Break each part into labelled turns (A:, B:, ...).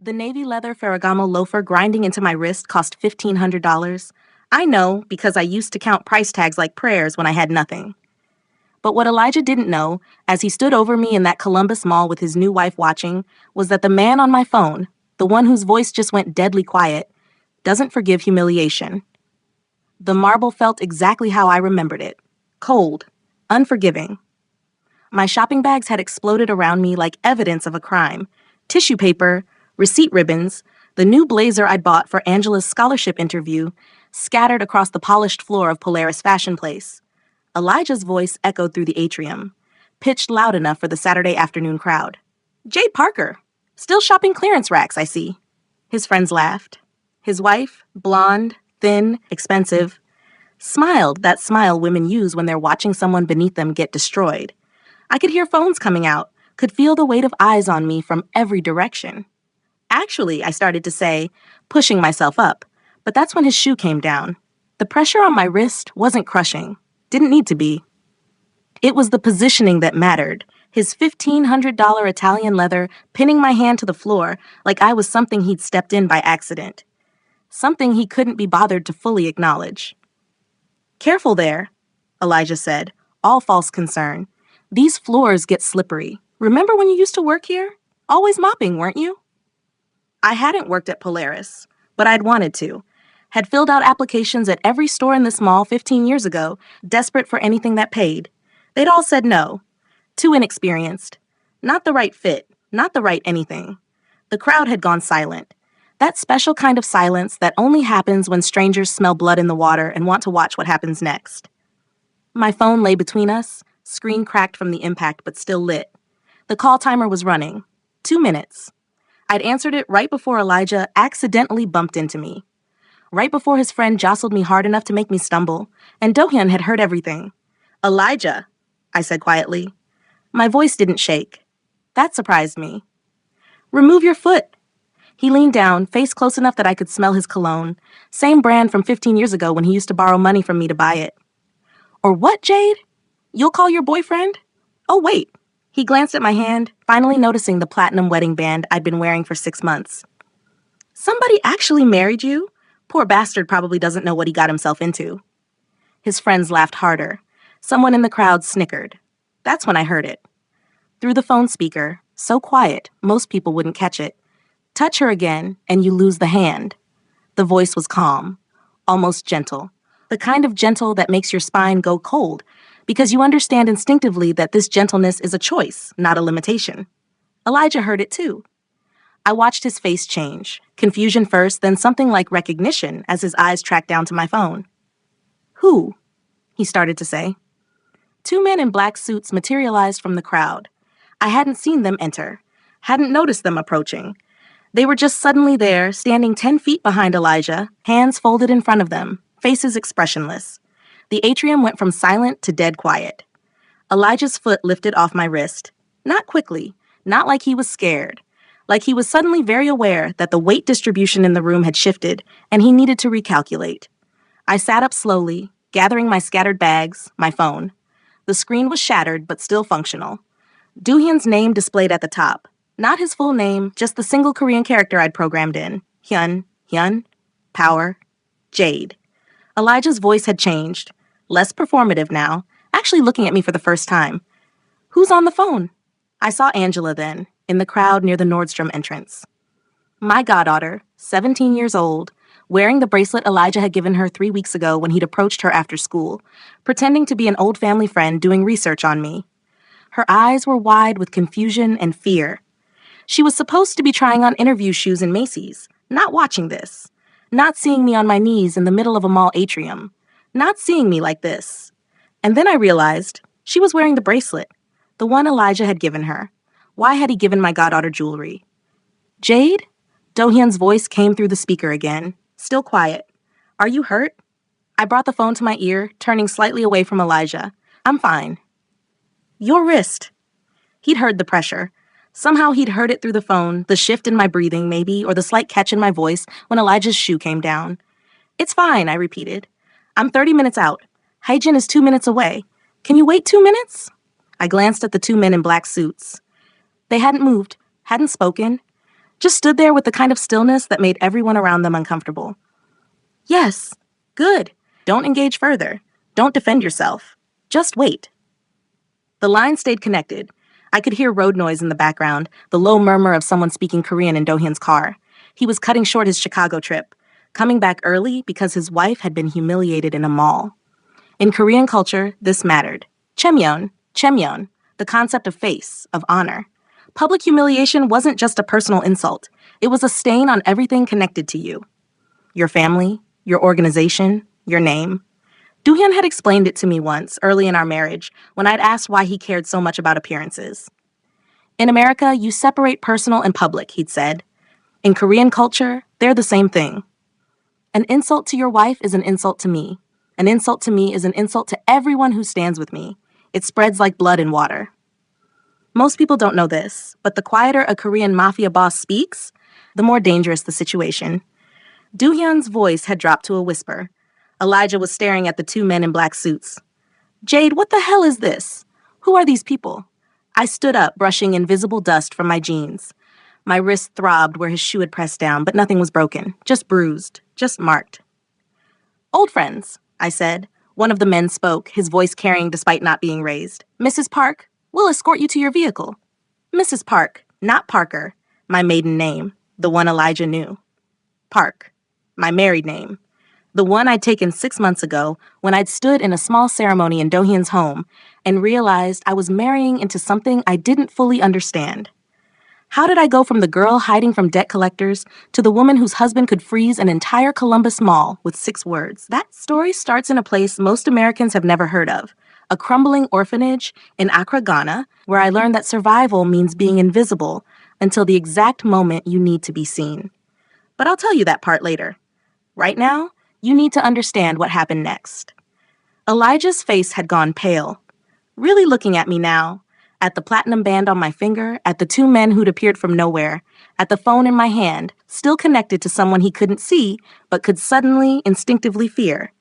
A: The navy leather Ferragamo loafer grinding into my wrist cost $1,500. I know because I used to count price tags like prayers when I had nothing. But what Elijah didn't know, as he stood over me in that Columbus mall with his new wife watching, was that the man on my phone, the one whose voice just went deadly quiet, doesn't forgive humiliation. The marble felt exactly how I remembered it. Cold. Unforgiving. My shopping bags had exploded around me like evidence of a crime. Tissue paper, receipt ribbons, the new blazer I'd bought for Angela's scholarship interview, scattered across the polished floor of Polaris Fashion Place. Elijah's voice echoed through the atrium, pitched loud enough for the Saturday afternoon crowd. "Jade Parker! Still shopping clearance racks, I see." His friends laughed. His wife, blonde, thin, expensive, smiled that smile women use when they're watching someone beneath them get destroyed. I could hear phones coming out, could feel the weight of eyes on me from every direction. "Actually," I started to say, pushing myself up, but that's when his shoe came down. The pressure on my wrist wasn't crushing. Didn't need to be. It was the positioning that mattered, his $1,500 Italian leather pinning my hand to the floor like I was something he'd stepped in by accident. Something he couldn't be bothered to fully acknowledge. "Careful there," Elijah said, all false concern. "These floors get slippery. Remember when you used to work here? Always mopping, weren't you?" I hadn't worked at Polaris, but I'd wanted to. Had filled out applications at every store in this mall 15 years ago, desperate for anything that paid. They'd all said no. Too inexperienced. Not the right fit. Not the right anything. The crowd had gone silent. That special kind of silence that only happens when strangers smell blood in the water and want to watch what happens next. My phone lay between us, screen cracked from the impact but still lit. The call timer was running. 2 minutes. I'd answered it right before Elijah accidentally bumped into me. Right before his friend jostled me hard enough to make me stumble, and Do-hyun had heard everything. "Elijah," I said quietly. My voice didn't shake. That surprised me. "Remove your foot." He leaned down, face close enough that I could smell his cologne, same brand from 15 years ago when he used to borrow money from me to buy it. "Or what, Jade? You'll call your boyfriend? Oh, wait." He glanced at my hand, finally noticing the platinum wedding band I'd been wearing for 6 months. "Somebody actually married you? Poor bastard probably doesn't know what he got himself into." His friends laughed harder. Someone in the crowd snickered. That's when I heard it. Through the phone speaker, so quiet, most people wouldn't catch it. "Touch her again, and you lose the hand." The voice was calm, almost gentle. The kind of gentle that makes your spine go cold, because you understand instinctively that this gentleness is a choice, not a limitation. Elijah heard it too. I watched his face change, confusion first, then something like recognition as his eyes tracked down to my phone. "Who?" he started to say. 2 men in black suits materialized from the crowd. I hadn't seen them enter, hadn't noticed them approaching. They were just suddenly there, standing 10 feet behind Elijah, hands folded in front of them, faces expressionless. The atrium went from silent to dead quiet. Elijah's foot lifted off my wrist. Not quickly, not like he was scared. Like he was suddenly very aware that the weight distribution in the room had shifted, and he needed to recalculate. I sat up slowly, gathering my scattered bags, my phone. The screen was shattered, but still functional. Do-hyun's name displayed at the top. Not his full name, just the single Korean character I'd programmed in. Hyun, power, Jade. Elijah's voice had changed. Less performative now, actually looking at me for the first time. "Who's on the phone?" I saw Angela then, in the crowd near the Nordstrom entrance. My goddaughter, 17 years old, wearing the bracelet Elijah had given her 3 weeks ago when he'd approached her after school, pretending to be an old family friend doing research on me. Her eyes were wide with confusion and fear. She was supposed to be trying on interview shoes in Macy's, not watching this. Not seeing me on my knees in the middle of a mall atrium. Not seeing me like this. And then I realized she was wearing the bracelet, the one Elijah had given her. Why had he given my goddaughter jewelry? "Jade?" Do-hyun's voice came through the speaker again, still quiet. "Are you hurt?" I brought the phone to my ear, turning slightly away from Elijah. "I'm fine." "Your wrist." He'd heard the pressure. Somehow he'd heard it through the phone, the shift in my breathing, maybe, or the slight catch in my voice when Elijah's shoe came down. "It's fine," I repeated. "I'm 30 minutes out. Hygiene is 2 minutes away. Can you wait 2 minutes?" I glanced at the 2 men in black suits. They hadn't moved, hadn't spoken, just stood there with the kind of stillness that made everyone around them uncomfortable. Yes, good. Don't engage further. Don't defend yourself. Just wait. The line stayed connected. I could hear road noise in the background, the low murmur of someone speaking Korean in Do-hyun's car. He was cutting short his Chicago trip, coming back early because his wife had been humiliated in a mall. In Korean culture, this mattered. Chemyeon, the concept of face, of honor. Public humiliation wasn't just a personal insult. It was a stain on everything connected to you. Your family, your organization, your name. Do-hyun had explained it to me once, early in our marriage, when I'd asked why he cared so much about appearances. In America, you separate personal and public, he'd said. In Korean culture, they're the same thing. An insult to your wife is an insult to me. An insult to me is an insult to everyone who stands with me. It spreads like blood in water. Most people don't know this, but the quieter a Korean mafia boss speaks, the more dangerous the situation. Do-hyun's voice had dropped to a whisper. Elijah was staring at the two men in black suits. Jade, what the hell is this? Who are these people? I stood up, brushing invisible dust from my jeans. My wrist throbbed where his shoe had pressed down, but nothing was broken, just bruised, just marked. Old friends, I said. One of the men spoke, his voice carrying despite not being raised. Mrs. Park, we'll escort you to your vehicle. Mrs. Park, not Parker, my maiden name, the one Elijah knew. Park, my married name, the one I'd taken 6 months ago when I'd stood in a small ceremony in Do-hyun's home and realized I was marrying into something I didn't fully understand. How did I go from the girl hiding from debt collectors to the woman whose husband could freeze an entire Columbus Mall with 6 words? That story starts in a place most Americans have never heard of, a crumbling orphanage in Accra, Ghana, where I learned that survival means being invisible until the exact moment you need to be seen. But I'll tell you that part later. Right now, you need to understand what happened next. Elijah's face had gone pale, really looking at me now, at the platinum band on my finger, at the 2 men who'd appeared from nowhere, at the phone in my hand, still connected to someone he couldn't see, but could suddenly, instinctively fear.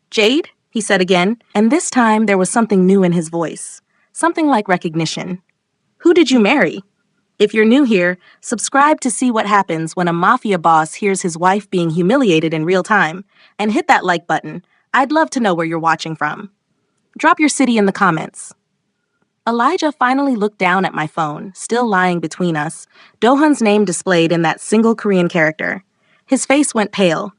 A: Jade, he said again, and this time there was something new in his voice, something like recognition. Who did you marry? If you're new here, subscribe to see what happens when a mafia boss hears his wife being humiliated in real time, and hit that like button. I'd love to know where you're watching from. Drop your city in the comments. Elijah finally looked down at my phone, still lying between us, Do-hyun's name displayed in that single Korean character. His face went pale.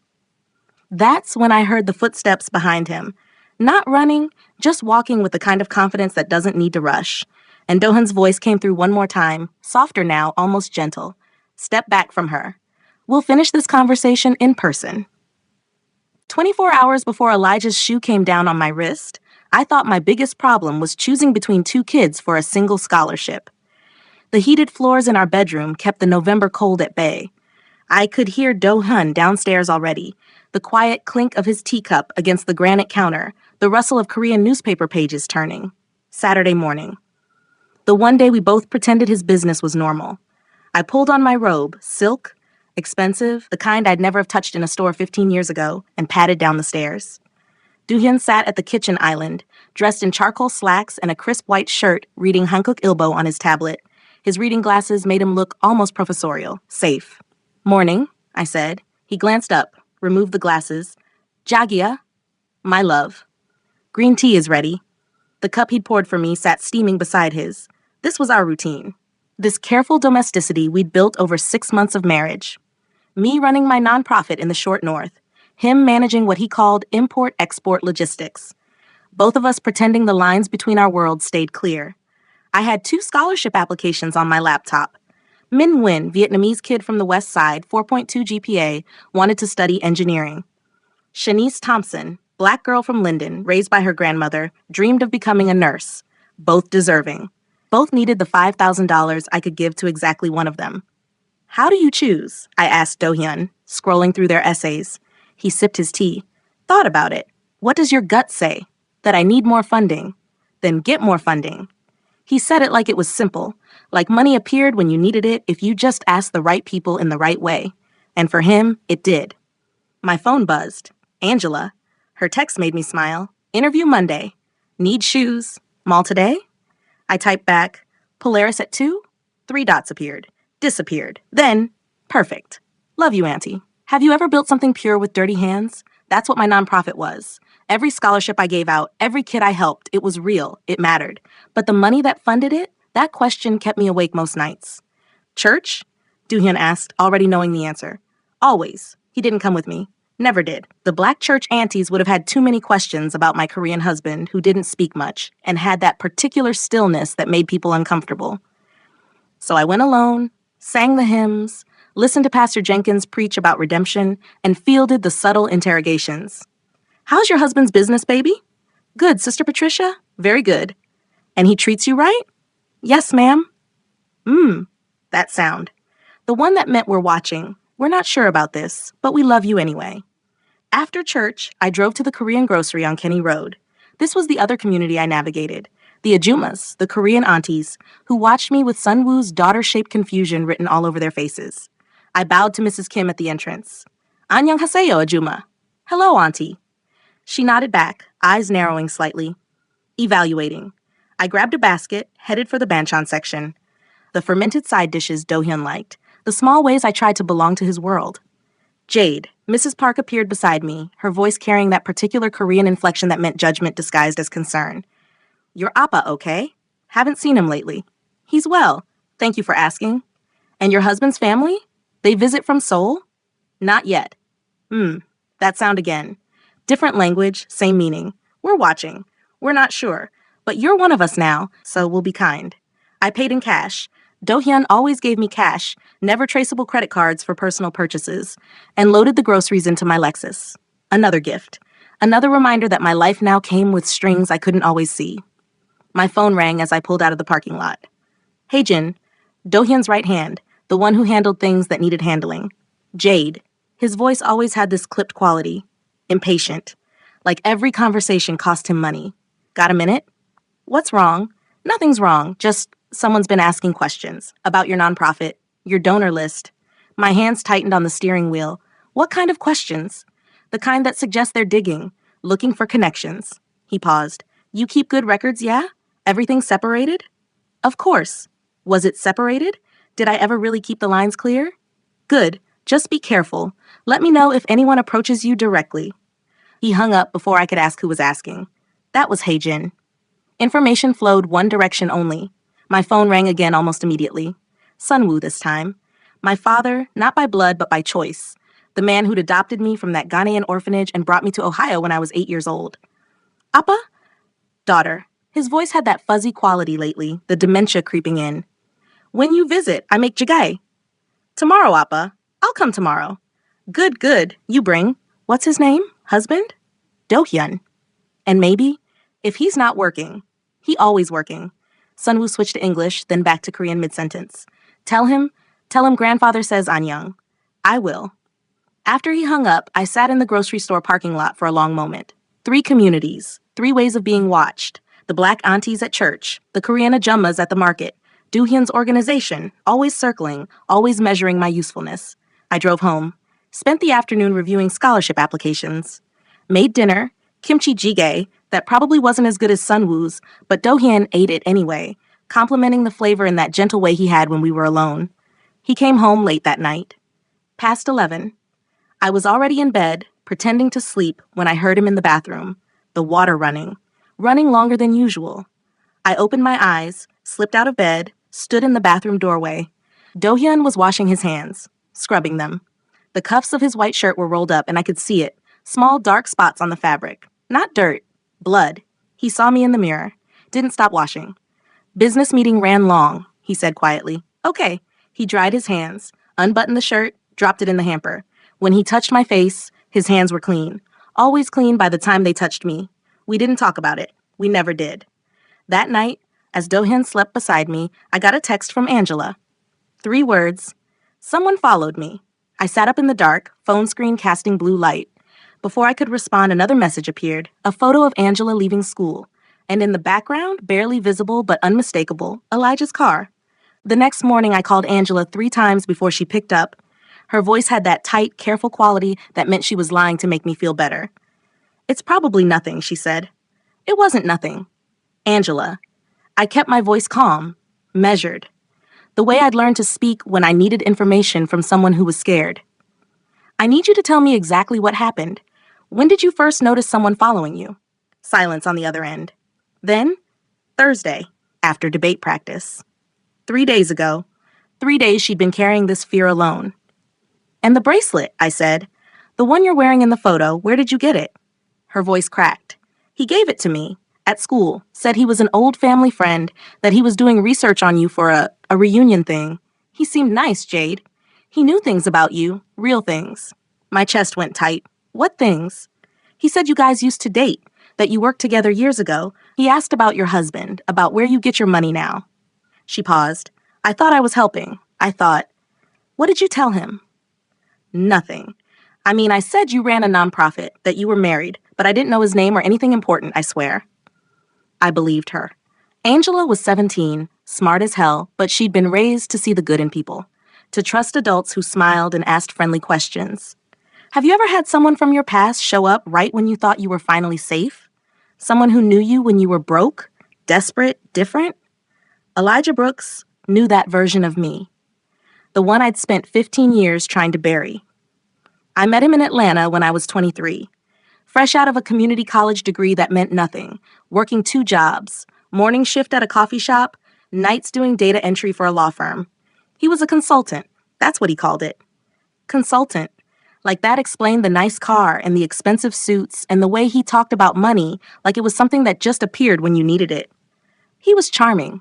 A: That's when I heard the footsteps behind him. Not running, just walking with the kind of confidence that doesn't need to rush. And Do-hyun's voice came through one more time, softer now, almost gentle. Step back from her. We'll finish this conversation in person. 24 hours before Elijah's shoe came down on my wrist, I thought my biggest problem was choosing between 2 kids for a single scholarship. The heated floors in our bedroom kept the November cold at bay. I could hear Do-hyun downstairs already, the quiet clink of his teacup against the granite counter, the rustle of Korean newspaper pages turning. Saturday morning. The one day we both pretended his business was normal. I pulled on my robe, silk, expensive, the kind I'd never have touched in a store 15 years ago, and padded down the stairs. Do-hyun sat at the kitchen island, dressed in charcoal slacks and a crisp white shirt, reading Hankuk Ilbo on his tablet. His reading glasses made him look almost professorial, safe. Morning, I said. He glanced up, removed the glasses. Jagia, my love. Green tea is ready. The cup he'd poured for me sat steaming beside his. This was our routine. This careful domesticity we'd built over 6 months of marriage. Me running my nonprofit in the short north. Him managing what he called import-export logistics. Both of us pretending the lines between our worlds stayed clear. I had 2 scholarship applications on my laptop. Min Nguyen, Vietnamese kid from the West Side, 4.2 GPA, wanted to study engineering. Shanice Thompson, black girl from Linden, raised by her grandmother, dreamed of becoming a nurse. Both deserving. Both needed the $5,000 I could give to exactly one of them. How do you choose? I asked Do-hyun, scrolling through their essays. He sipped his tea. Thought about it. What does your gut say? That I need more funding. Then get more funding. He said it like it was simple, like money appeared when you needed it if you just asked the right people in the right way. And for him, it did. My phone buzzed. Angela. Her text made me smile. Interview Monday. Need shoes. Mall today? I typed back, Polaris at 2? 3 dots appeared. Disappeared. Then, Perfect. Love you, Auntie. Have you ever built something pure with dirty hands? That's what my nonprofit was. Every scholarship I gave out, every kid I helped, it was real. It mattered. But the money that funded it, that question kept me awake most nights. Church? Doohyun asked, already knowing the answer. Always. He didn't come with me. Never did. The black church aunties would have had too many questions about my Korean husband, who didn't speak much, and had that particular stillness that made people uncomfortable. So I went alone, sang the hymns, listened to Pastor Jenkins preach about redemption, and fielded the subtle interrogations. How's your husband's business, baby? Good, Sister Patricia. Very good. And he treats you right? Yes, ma'am. That sound. The one that meant we're watching. We're not sure about this, but we love you anyway. After church, I drove to the Korean grocery on Kenny Road. This was the other community I navigated. The Ajumas, the Korean aunties, who watched me with Sunwoo's daughter-shaped confusion written all over their faces. I bowed to Mrs. Kim at the entrance. Annyeonghaseyo, Ajuma. Hello, auntie. She nodded back, eyes narrowing slightly. Evaluating. I grabbed a basket, headed for the banchan section. The fermented side dishes Dohyun liked, the small ways I tried to belong to his world. Jade, Mrs. Park appeared beside me, her voice carrying that particular Korean inflection that meant judgment disguised as concern. Your appa okay? Haven't seen him lately. He's well. Thank you for asking. And your husband's family? They visit from Seoul? Not yet. That sound again. Different language, same meaning. We're watching. We're not sure. But you're one of us now, so we'll be kind. I paid in cash. Dohyun always gave me cash, never traceable credit cards for personal purchases, and loaded the groceries into my Lexus. Another gift. Another reminder that my life now came with strings I couldn't always see. My phone rang as I pulled out of the parking lot. Hey, Jin. Dohyun's right hand, the one who handled things that needed handling. Jade. His voice always had this clipped quality. Impatient. Like every conversation cost him money. Got a minute? What's wrong? Nothing's wrong, just someone's been asking questions about your nonprofit, your donor list. My hands tightened on the steering wheel. What kind of questions? The kind that suggest they're digging, looking for connections. He paused. You keep good records, yeah? Everything separated? Of course. Was it separated? Did I ever really keep the lines clear? Good. Just be careful. Let me know if anyone approaches you directly. He hung up before I could ask who was asking. That was Hae-jin. Information flowed one direction only. My phone rang again almost immediately. Sunwoo this time. My father, not by blood but by choice. The man who'd adopted me from that Ghanaian orphanage and brought me to Ohio when I was 8 years old. Appa? Daughter. His voice had that fuzzy quality lately, the dementia creeping in. When you visit, I make jjigae. Tomorrow, Appa. I'll come tomorrow. Good, good. You bring. What's his name? Husband? Dohyun. And maybe, if he's not working, he always working. Sunwoo switched to English, then back to Korean mid-sentence. Tell him grandfather says annyeong. I will. After he hung up, I sat in the grocery store parking lot for a long moment. 3 communities, 3 ways of being watched. The black aunties at church, the Korean ajummas at the market, Doohyun's organization, always circling, always measuring my usefulness. I drove home. Spent the afternoon reviewing scholarship applications. Made dinner, kimchi jjigae, that probably wasn't as good as Sunwoo's, but Dohyun ate it anyway, complimenting the flavor in that gentle way he had when we were alone. He came home late that night. Past 11. I was already in bed, pretending to sleep, when I heard him in the bathroom, the water running longer than usual. I opened my eyes, slipped out of bed, stood in the bathroom doorway. Dohyun was washing his hands, scrubbing them. The cuffs of his white shirt were rolled up and I could see it, small dark spots on the fabric. Not dirt, blood. He saw me in the mirror, didn't stop washing. Business meeting ran long, he said quietly. Okay. He dried his hands, unbuttoned the shirt, dropped it in the hamper. When he touched my face, his hands were clean. Always clean by the time they touched me. We didn't talk about it. We never did. That night, as Dohyun slept beside me, I got a text from Angela. 3 words. Someone followed me. I sat up in the dark, phone screen casting blue light. Before I could respond, another message appeared, a photo of Angela leaving school. And in the background, barely visible but unmistakable, Elijah's car. The next morning, I called Angela 3 times before she picked up. Her voice had that tight, careful quality that meant she was lying to make me feel better. It's probably nothing, she said. It wasn't nothing. Angela. I kept my voice calm, measured. The way I'd learned to speak when I needed information from someone who was scared. I need you to tell me exactly what happened. When did you first notice someone following you? Silence on the other end. Then, Thursday, after debate practice. 3 days ago. 3 days she'd been carrying this fear alone. And the bracelet, I said. The one you're wearing in the photo, where did you get it? Her voice cracked. He gave it to me. At school, said he was an old family friend, that he was doing research on you for a reunion thing. He seemed nice, Jade. He knew things about you, real things. My chest went tight. What things? He said you guys used to date, that you worked together years ago. He asked about your husband, about where you get your money now. She paused. I thought I was helping. I thought, what did you tell him? Nothing. I mean, I said you ran a nonprofit, that you were married, but I didn't know his name or anything important, I swear. I believed her. Angela was 17, smart as hell, but she'd been raised to see the good in people, to trust adults who smiled and asked friendly questions. Have you ever had someone from your past show up right when you thought you were finally safe? Someone who knew you when you were broke, desperate, different? Elijah Brooks knew that version of me, the one I'd spent 15 years trying to bury. I met him in Atlanta when I was 23. Fresh out of a community college degree that meant nothing, working 2 jobs, morning shift at a coffee shop, nights doing data entry for a law firm. He was a consultant. That's what he called it. Consultant. Like that explained the nice car and the expensive suits and the way he talked about money like it was something that just appeared when you needed it. He was charming.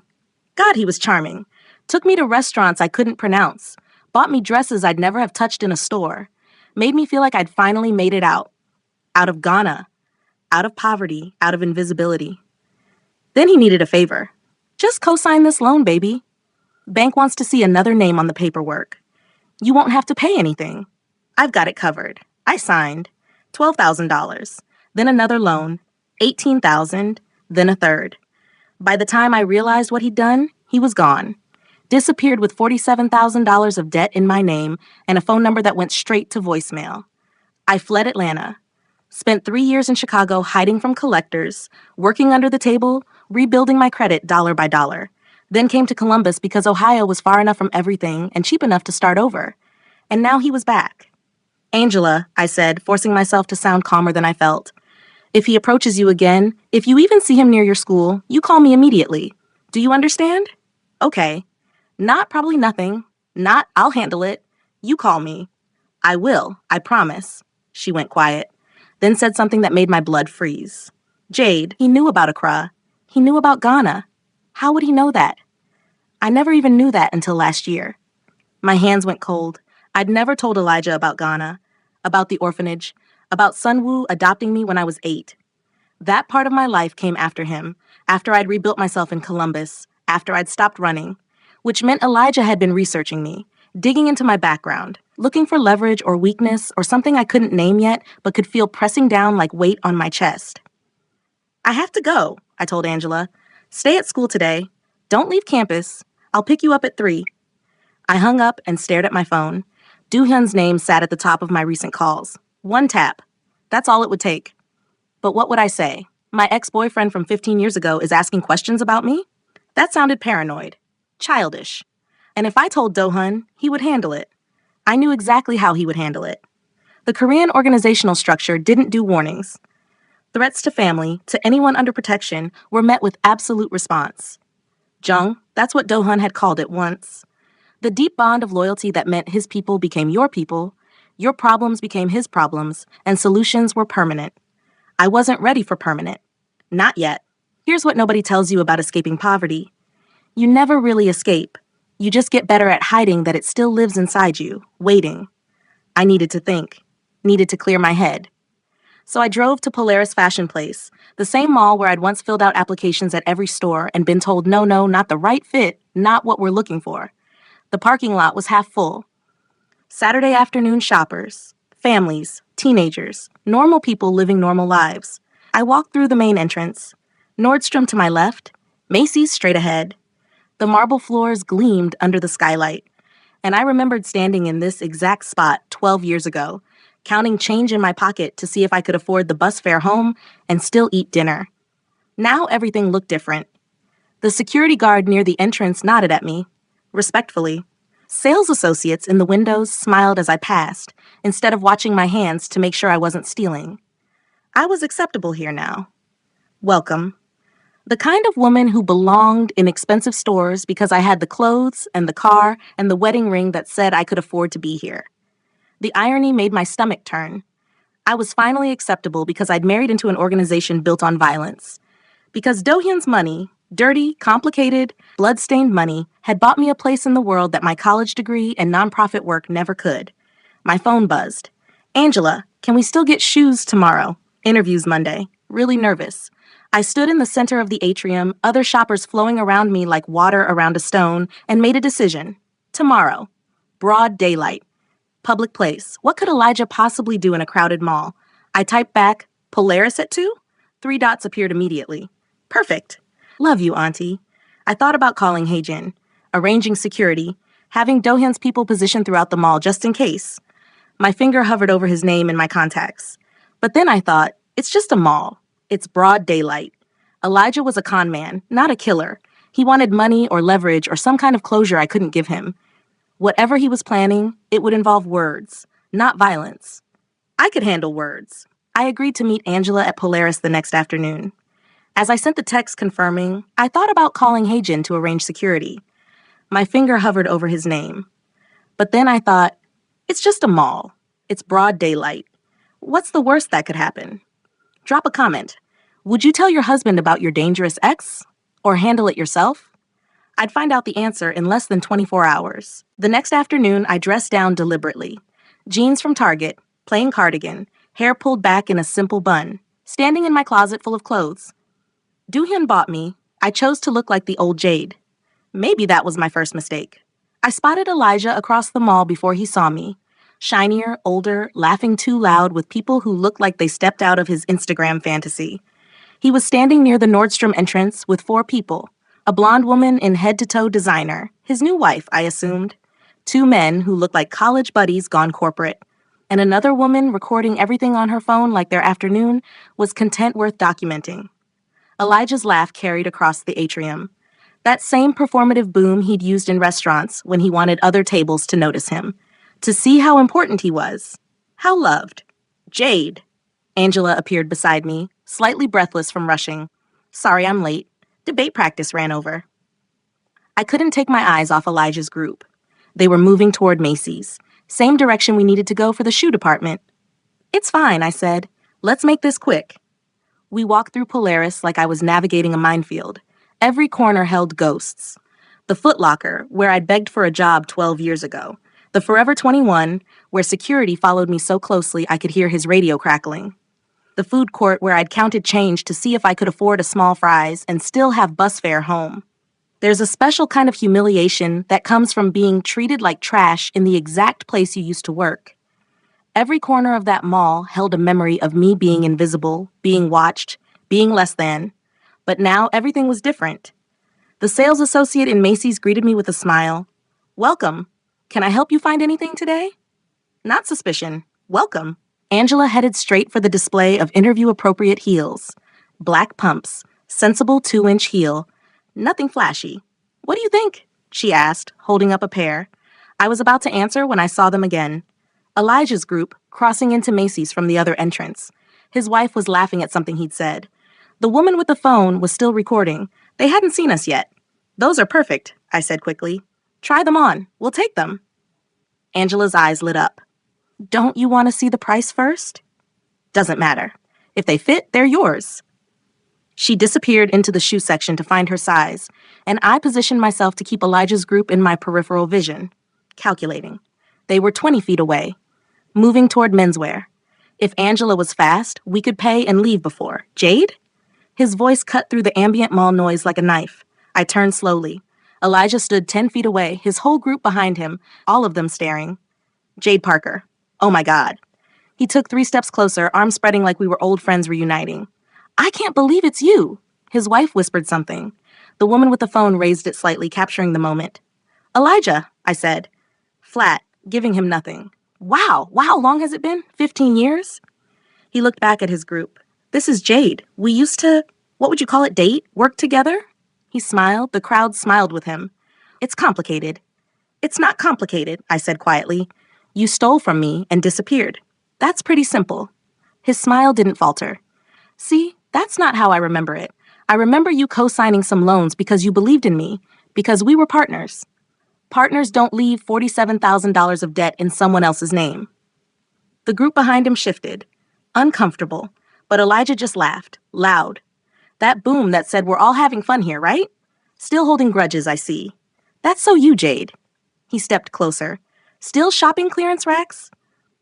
A: God, he was charming. Took me to restaurants I couldn't pronounce. Bought me dresses I'd never have touched in a store. Made me feel like I'd finally made it out. Out of Ghana, out of poverty, out of invisibility. Then he needed a favor. Just co-sign this loan, baby. Bank wants to see another name on the paperwork. You won't have to pay anything. I've got it covered. I signed. $12,000. Then another loan. $18,000. Then a third. By the time I realized what he'd done, he was gone. Disappeared with $47,000 of debt in my name and a phone number that went straight to voicemail. I fled Atlanta. Spent 3 years in Chicago hiding from collectors, working under the table, rebuilding my credit dollar by dollar. Then came to Columbus because Ohio was far enough from everything and cheap enough to start over. And now he was back. Angela, I said, forcing myself to sound calmer than I felt. If he approaches you again, if you even see him near your school, you call me immediately. Do you understand? Okay. Not probably nothing. Not I'll handle it. You call me. I will, I promise. She went quiet. Then said something that made my blood freeze. Jade, he knew about Accra. He knew about Ghana. How would he know that? I never even knew that until last year. My hands went cold. I'd never told Elijah about Ghana, about the orphanage, about Sunwoo adopting me when I was 8. That part of my life came after him, after I'd rebuilt myself in Columbus, after I'd stopped running, which meant Elijah had been researching me, digging into my background, looking for leverage or weakness or something I couldn't name yet but could feel pressing down like weight on my chest. I have to go, I told Angela. Stay at school today. Don't leave campus. I'll pick you up at 3. I hung up and stared at my phone. Do-hyun's name sat at the top of my recent calls. 1 tap. That's all it would take. But what would I say? My ex-boyfriend from 15 years ago is asking questions about me? That sounded paranoid. Childish. And if I told Do-hyun, he would handle it. I knew exactly how he would handle it. The Korean organizational structure didn't do warnings. Threats to family, to anyone under protection, were met with absolute response. Jung, that's what Do-hyun had called it once. The deep bond of loyalty that meant his people became your problems became his problems, and solutions were permanent. I wasn't ready for permanent. Not yet. Here's what nobody tells you about escaping poverty. You never really escape. You just get better at hiding that it still lives inside you, waiting. I needed to think, needed to clear my head. So I drove to Polaris Fashion Place, the same mall where I'd once filled out applications at every store and been told no, not the right fit, not what we're looking for. The parking lot was half full. Saturday afternoon shoppers, families, teenagers, normal people living normal lives. I walked through the main entrance. Nordstrom to my left, Macy's straight ahead. The marble floors gleamed under the skylight, and I remembered standing in this exact spot 12 years ago, counting change in my pocket to see if I could afford the bus fare home and still eat dinner. Now everything looked different. The security guard near the entrance nodded at me. respectfully. Sales associates in the windows smiled as I passed, instead of watching my hands to make sure I wasn't stealing. I was acceptable here now. Welcome. The kind of woman who belonged in expensive stores because I had the clothes and the car and the wedding ring that said I could afford to be here. The irony made my stomach turn. I was finally acceptable because I'd married into an organization built on violence. Because Do-hyun's money, dirty, complicated, blood-stained money, had bought me a place in the world that my college degree and nonprofit work never could. My phone buzzed. Angela, can we still get shoes tomorrow? Interviews Monday. Really nervous. I stood in the center of the atrium, other shoppers flowing around me like water around a stone, and made a decision. Tomorrow. Broad daylight. Public place. What could Elijah possibly do in a crowded mall? I typed back, Polaris at 2? 3 dots appeared immediately. Perfect. Love you, Auntie. I thought about calling Heijin, arranging security, having Do-hyun's people positioned throughout the mall just in case. My finger hovered over his name in my contacts. But then I thought, it's just a mall. It's broad daylight. Elijah was a con man, not a killer. He wanted money or leverage or some kind of closure I couldn't give him. Whatever he was planning, it would involve words, not violence. I could handle words. I agreed to meet Angela at Polaris the next afternoon. As I sent the text confirming, I thought about calling Heijin to arrange security. My finger hovered over his name. But then I thought, it's just a mall. It's broad daylight. What's the worst that could happen? Drop a comment. Would you tell your husband about your dangerous ex? Or handle it yourself? I'd find out the answer in less than 24 hours. The next afternoon, I dressed down deliberately. Jeans from Target, plain cardigan, hair pulled back in a simple bun, standing in my closet full of clothes. Do-hyun bought me. I chose to look like the old Jade. Maybe that was my first mistake. I spotted Elijah across the mall before he saw me. Shinier, older, laughing too loud with people who looked like they stepped out of his Instagram fantasy. He was standing near the Nordstrom entrance with 4 people. A blonde woman in head-to-toe designer, his new wife, I assumed. 2 men who looked like college buddies gone corporate. And another woman recording everything on her phone like their afternoon was content worth documenting. Elijah's laugh carried across the atrium. That same performative boom he'd used in restaurants when he wanted other tables to notice him. To see how important he was. How loved. Jade. Angela appeared beside me, slightly breathless from rushing. Sorry I'm late. Debate practice ran over. I couldn't take my eyes off Elijah's group. They were moving toward Macy's, same direction we needed to go for the shoe department. It's fine, I said. Let's make this quick. We walked through Polaris like I was navigating a minefield. Every corner held ghosts. The Foot Locker, where I'd begged for a job 12 years ago. The Forever 21, where security followed me so closely I could hear his radio crackling. The food court where I'd counted change to see if I could afford a small fries and still have bus fare home. There's a special kind of humiliation that comes from being treated like trash in the exact place you used to work. Every corner of that mall held a memory of me being invisible, being watched, being less than. But now everything was different. The sales associate in Macy's greeted me with a smile. Welcome. Can I help you find anything today? Not suspicion. Welcome. Angela headed straight for the display of interview-appropriate heels. Black pumps, sensible 2-inch heel. Nothing flashy. What do you think? She asked, holding up a pair. I was about to answer when I saw them again. Elijah's group, crossing into Macy's from the other entrance. His wife was laughing at something he'd said. The woman with the phone was still recording. They hadn't seen us yet. Those are perfect, I said quickly. Try them on. We'll take them. Angela's eyes lit up. Don't you want to see the price first? Doesn't matter. If they fit, they're yours. She disappeared into the shoe section to find her size, and I positioned myself to keep Elijah's group in my peripheral vision. Calculating. They were 20 feet away. Moving toward menswear. If Angela was fast, we could pay and leave before. Jade? His voice cut through the ambient mall noise like a knife. I turned slowly. Elijah stood 10 feet away, his whole group behind him, all of them staring. Jade Parker. Oh my God. He took 3 steps closer, arms spreading like we were old friends reuniting. I can't believe it's you. His wife whispered something. The woman with the phone raised it slightly, capturing the moment. Elijah, I said. Flat, giving him nothing. Wow, how long has it been? 15 years? He looked back at his group. This is Jade. We used to, what would you call it, date? Work together? He smiled. The crowd smiled with him. It's complicated. It's not complicated, I said quietly. You stole from me and disappeared. That's pretty simple. His smile didn't falter. See, that's not how I remember it. I remember you co-signing some loans because you believed in me, because we were partners. Partners don't leave $47,000 of debt in someone else's name. The group behind him shifted. Uncomfortable, but Elijah just laughed, loud. That boom that said we're all having fun here, right? Still holding grudges, I see. That's so you, Jade. He stepped closer. Still shopping clearance racks?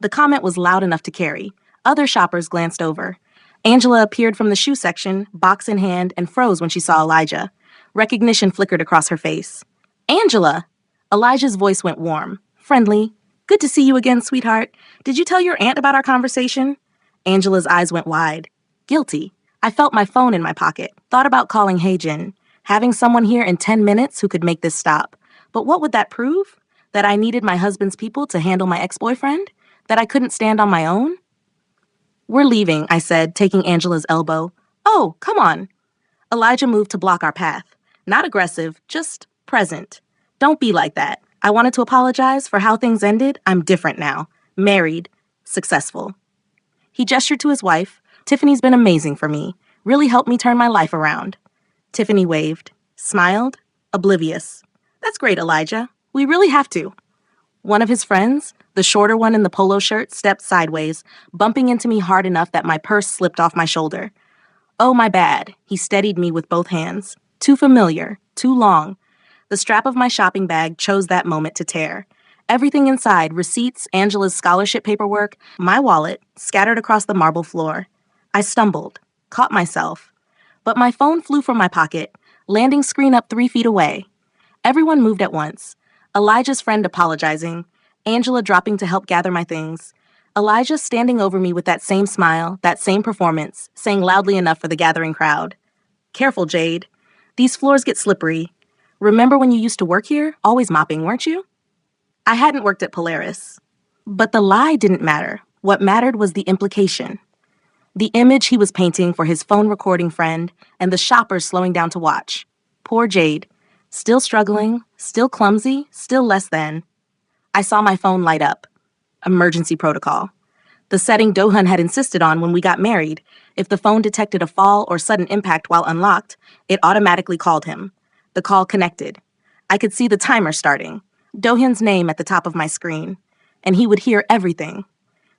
A: The comment was loud enough to carry. Other shoppers glanced over. Angela appeared from the shoe section, box in hand, and froze when she saw Elijah. Recognition flickered across her face. Angela! Elijah's voice went warm, friendly. Good to see you again, sweetheart. Did you tell your aunt about our conversation? Angela's eyes went wide. Guilty. I felt my phone in my pocket. Thought about calling Heijin. Having someone here in 10 minutes who could make this stop. But what would that prove? That I needed my husband's people to handle my ex-boyfriend? That I couldn't stand on my own? We're leaving, I said, taking Angela's elbow. Oh, come on. Elijah moved to block our path. Not aggressive, just present. Don't be like that. I wanted to apologize for how things ended. I'm different now. Married. Successful. He gestured to his wife. Tiffany's been amazing for me. Really helped me turn my life around. Tiffany waved. Smiled. Oblivious. That's great, Elijah. We really have to. One of his friends, the shorter one in the polo shirt, stepped sideways, bumping into me hard enough that my purse slipped off my shoulder. Oh, my bad. He steadied me with both hands. Too familiar. Too long. The strap of my shopping bag chose that moment to tear. Everything inside, receipts, Angela's scholarship paperwork, my wallet, scattered across the marble floor. I stumbled, caught myself. But my phone flew from my pocket, landing screen up 3 feet away. Everyone moved at once. Elijah's friend apologizing, Angela dropping to help gather my things, Elijah standing over me with that same smile, that same performance, saying loudly enough for the gathering crowd. Careful, Jade. These floors get slippery. Remember when you used to work here? Always mopping, weren't you? I hadn't worked at Polaris. But the lie didn't matter. What mattered was the implication. The image he was painting for his phone recording friend and the shoppers slowing down to watch. Poor Jade. Still struggling, still clumsy, still less than. I saw my phone light up. Emergency protocol. The setting Dohun had insisted on when we got married. If the phone detected a fall or sudden impact while unlocked, it automatically called him. The call connected. I could see the timer starting. Dohyun's name at the top of my screen. And he would hear everything.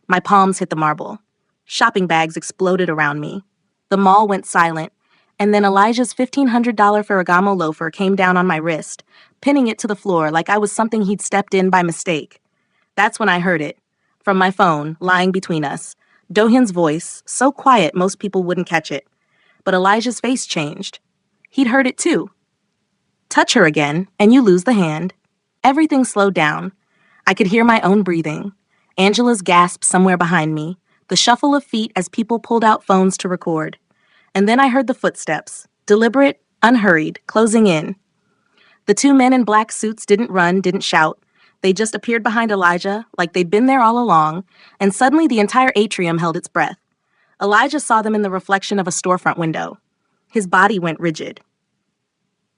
A: My palms hit the marble. Shopping bags exploded around me. The mall went silent. And then Elijah's $1,500 Ferragamo loafer came down on my wrist, pinning it to the floor like I was something he'd stepped in by mistake. That's when I heard it. From my phone, lying between us. Dohyun's voice, so quiet most people wouldn't catch it. But Elijah's face changed. He'd heard it too. Touch her again, and you lose the hand. Everything slowed down. I could hear my own breathing. Angela's gasp somewhere behind me. The shuffle of feet as people pulled out phones to record. And then I heard the footsteps, deliberate, unhurried, closing in. The 2 men in black suits didn't run, didn't shout. They just appeared behind Elijah, like they'd been there all along, and suddenly the entire atrium held its breath. Elijah saw them in the reflection of a storefront window. His body went rigid.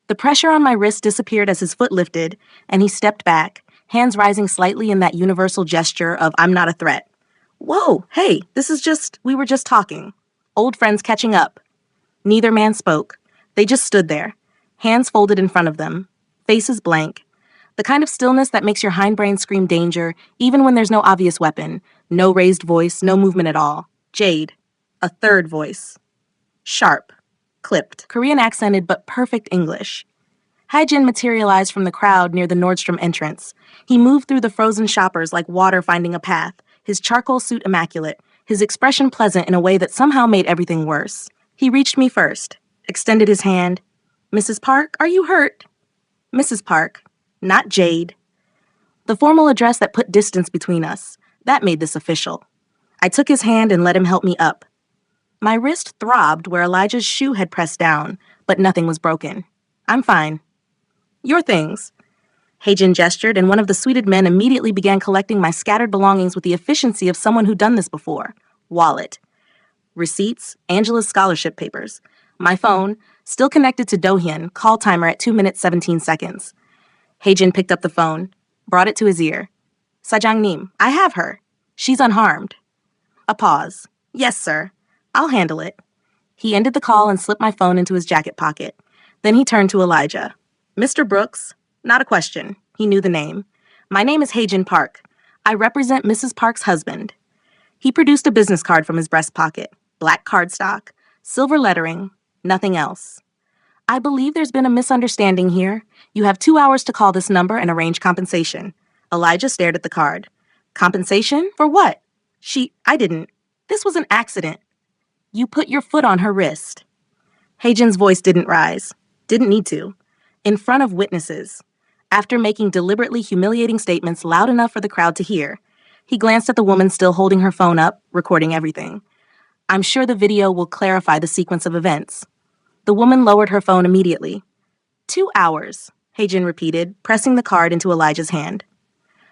A: The pressure on my wrist disappeared as his foot lifted, and he stepped back, hands rising slightly in that universal gesture of I'm not a threat. Whoa, hey, we were just talking. Old friends catching up. Neither man spoke. They just stood there, hands folded in front of them, faces blank. The kind of stillness that makes your hindbrain scream danger, even when there's no obvious weapon. No raised voice, no movement at all. Jade. A third voice. Sharp. Clipped. Korean accented but perfect English. Haijin materialized from the crowd near the Nordstrom entrance. He moved through the frozen shoppers like water finding a path, his charcoal suit immaculate, his expression pleasant in a way that somehow made everything worse. He reached me first, extended his hand. Mrs. Park, are you hurt? Mrs. Park, not Jade. The formal address that put distance between us, that made this official. I took his hand and let him help me up. My wrist throbbed where Elijah's shoe had pressed down, but nothing was broken. I'm fine. Your things. Heijin gestured, and one of the suited men immediately began collecting my scattered belongings with the efficiency of someone who'd done this before. Wallet. Receipts, Angela's scholarship papers. My phone, still connected to Dohyun, call timer at 2 minutes 17 seconds. Heijin picked up the phone, brought it to his ear. Sajangnim, I have her. She's unharmed. A pause. Yes, sir. I'll handle it. He ended the call and slipped my phone into his jacket pocket. Then he turned to Elijah. Mr. Brooks, not a question. He knew the name. My name is Heijin Park. I represent Mrs. Park's husband. He produced a business card from his breast pocket. Black cardstock, silver lettering, nothing else. I believe there's been a misunderstanding here. You have 2 hours to call this number and arrange compensation. Elijah stared at the card. Compensation? For what? I didn't. This was an accident. You put your foot on her wrist. Heijin's voice didn't rise. Didn't need to. In front of witnesses. After making deliberately humiliating statements loud enough for the crowd to hear, he glanced at the woman still holding her phone up, recording everything. I'm sure the video will clarify the sequence of events. The woman lowered her phone immediately. 2 hours, Heijin repeated, pressing the card into Elijah's hand.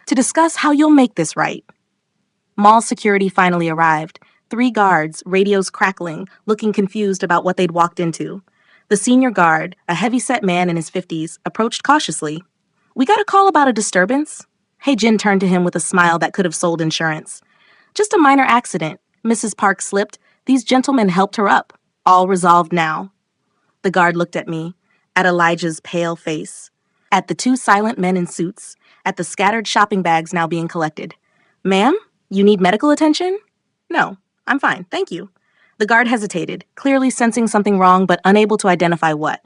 A: To discuss how you'll make this right. Mall security finally arrived. 3 guards, radios crackling, looking confused about what they'd walked into. The senior guard, a heavy-set man in his 50s, approached cautiously. We got a call about a disturbance. Heijin turned to him with a smile that could have sold insurance. Just a minor accident. Mrs. Park slipped. These gentlemen helped her up. All resolved now. The guard looked at me, at Elijah's pale face, at the 2 silent men in suits, at the scattered shopping bags now being collected. Ma'am, you need medical attention? No, I'm fine, thank you. The guard hesitated, clearly sensing something wrong but unable to identify what.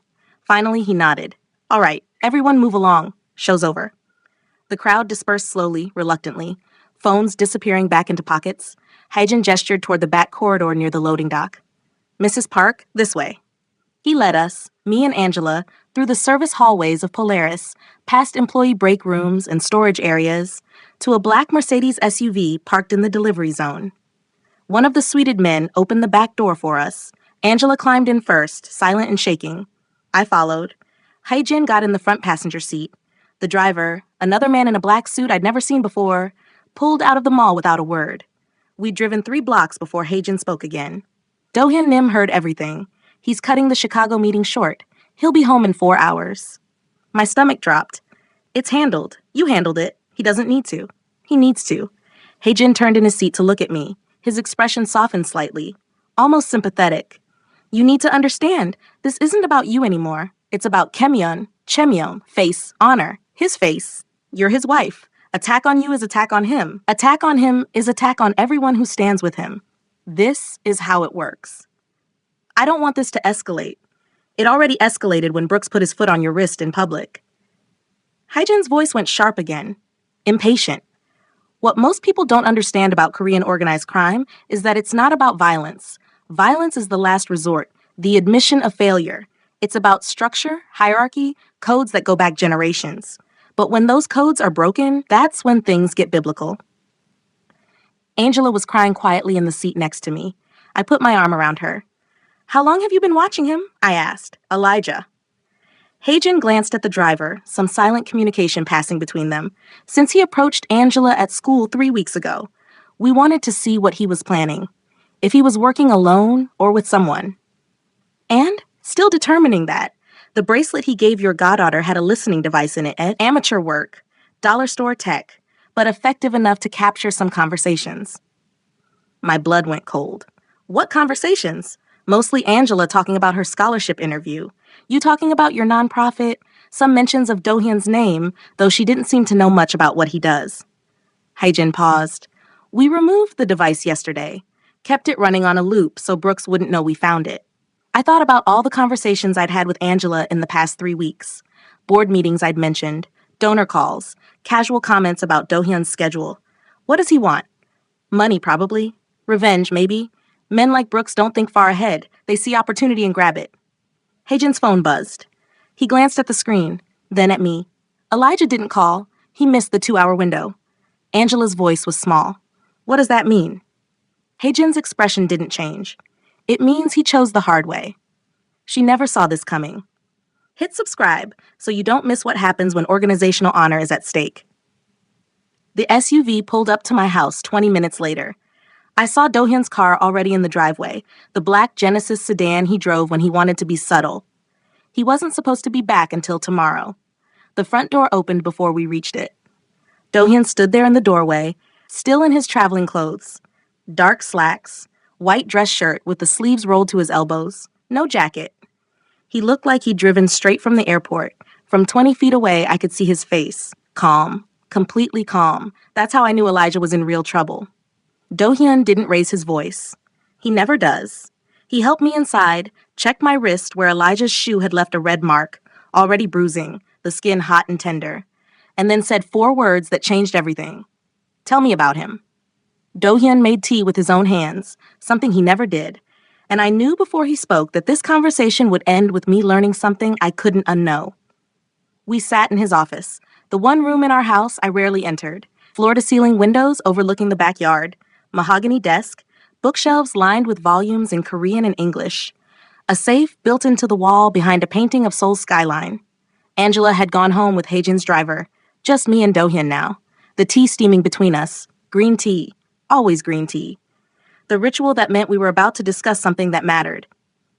A: Finally, he nodded. All right, everyone move along. Show's over. The crowd dispersed slowly, reluctantly, phones disappearing back into pockets. Heijin gestured toward the back corridor near the loading dock. Mrs. Park, this way. He led us, me and Angela, through the service hallways of Polaris, past employee break rooms and storage areas, to a black Mercedes SUV parked in the delivery zone. One of the suited men opened the back door for us. Angela climbed in first, silent and shaking. I followed. Heijin got in the front passenger seat. The driver, another man in a black suit I'd never seen before, pulled out of the mall without a word. We'd driven 3 blocks before Heijin spoke again. Do-hyun Nim heard everything. He's cutting the Chicago meeting short. He'll be home in 4 hours. My stomach dropped. It's handled. You handled it. He doesn't need to. He needs to. Heijin turned in his seat to look at me. His expression softened slightly, almost sympathetic. You need to understand, this isn't about you anymore. It's about Chemyeon, face, honor, his face. You're his wife. Attack on you is attack on him. Attack on him is attack on everyone who stands with him. This is how it works. I don't want this to escalate. It already escalated when Brooks put his foot on your wrist in public. Heijin's voice went sharp again, impatient. What most people don't understand about Korean organized crime is that it's not about violence. Violence is the last resort, the admission of failure. It's about structure, hierarchy, codes that go back generations. But when those codes are broken, that's when things get biblical. Angela was crying quietly in the seat next to me. I put my arm around her. How long have you been watching him? I asked. Elijah. Heijin glanced at the driver, some silent communication passing between them. Since he approached Angela at school 3 weeks ago, we wanted to see what he was planning. If he was working alone or with someone. And, still determining that, the bracelet he gave your goddaughter had a listening device in it. Amateur work, dollar store tech, but effective enough to capture some conversations. My blood went cold. What conversations? Mostly Angela talking about her scholarship interview. You talking about your nonprofit, some mentions of Do-hyun's name, though she didn't seem to know much about what he does. Heijin paused. We removed the device yesterday, kept it running on a loop so Brooks wouldn't know we found it. I thought about all the conversations I'd had with Angela in the past 3 weeks. Board meetings I'd mentioned, donor calls, casual comments about Do-hyun's schedule. What does he want? Money, probably. Revenge, maybe. Men like Brooks don't think far ahead. They see opportunity and grab it. Heijin's phone buzzed. He glanced at the screen, then at me. Elijah didn't call. He missed the 2-hour window. Angela's voice was small. What does that mean? Heijin's expression didn't change. It means he chose the hard way. She never saw this coming. Hit subscribe so you don't miss what happens when organizational honor is at stake. The SUV pulled up to my house 20 minutes later. I saw Do-hyun's car already in the driveway, the black Genesis sedan he drove when he wanted to be subtle. He wasn't supposed to be back until tomorrow. The front door opened before we reached it. Do-hyun stood there in the doorway, still in his traveling clothes. Dark slacks, white dress shirt with the sleeves rolled to his elbows, no jacket. He looked like he'd driven straight from the airport. From 20 feet away, I could see his face. Calm. Completely calm. That's how I knew Elijah was in real trouble. Do-hyun didn't raise his voice. He never does. He helped me inside, checked my wrist where Elijah's shoe had left a red mark, already bruising, the skin hot and tender, and then said 4 words that changed everything. Tell me about him. Do-hyun made tea with his own hands, something he never did, and I knew before he spoke that this conversation would end with me learning something I couldn't unknow. We sat in his office, the one room in our house I rarely entered, floor-to-ceiling windows overlooking the backyard, mahogany desk, bookshelves lined with volumes in Korean and English, a safe built into the wall behind a painting of Seoul's skyline. Angela had gone home with Haejin's driver, just me and Do-hyun now, the tea steaming between us, green tea, always green tea. The ritual that meant we were about to discuss something that mattered.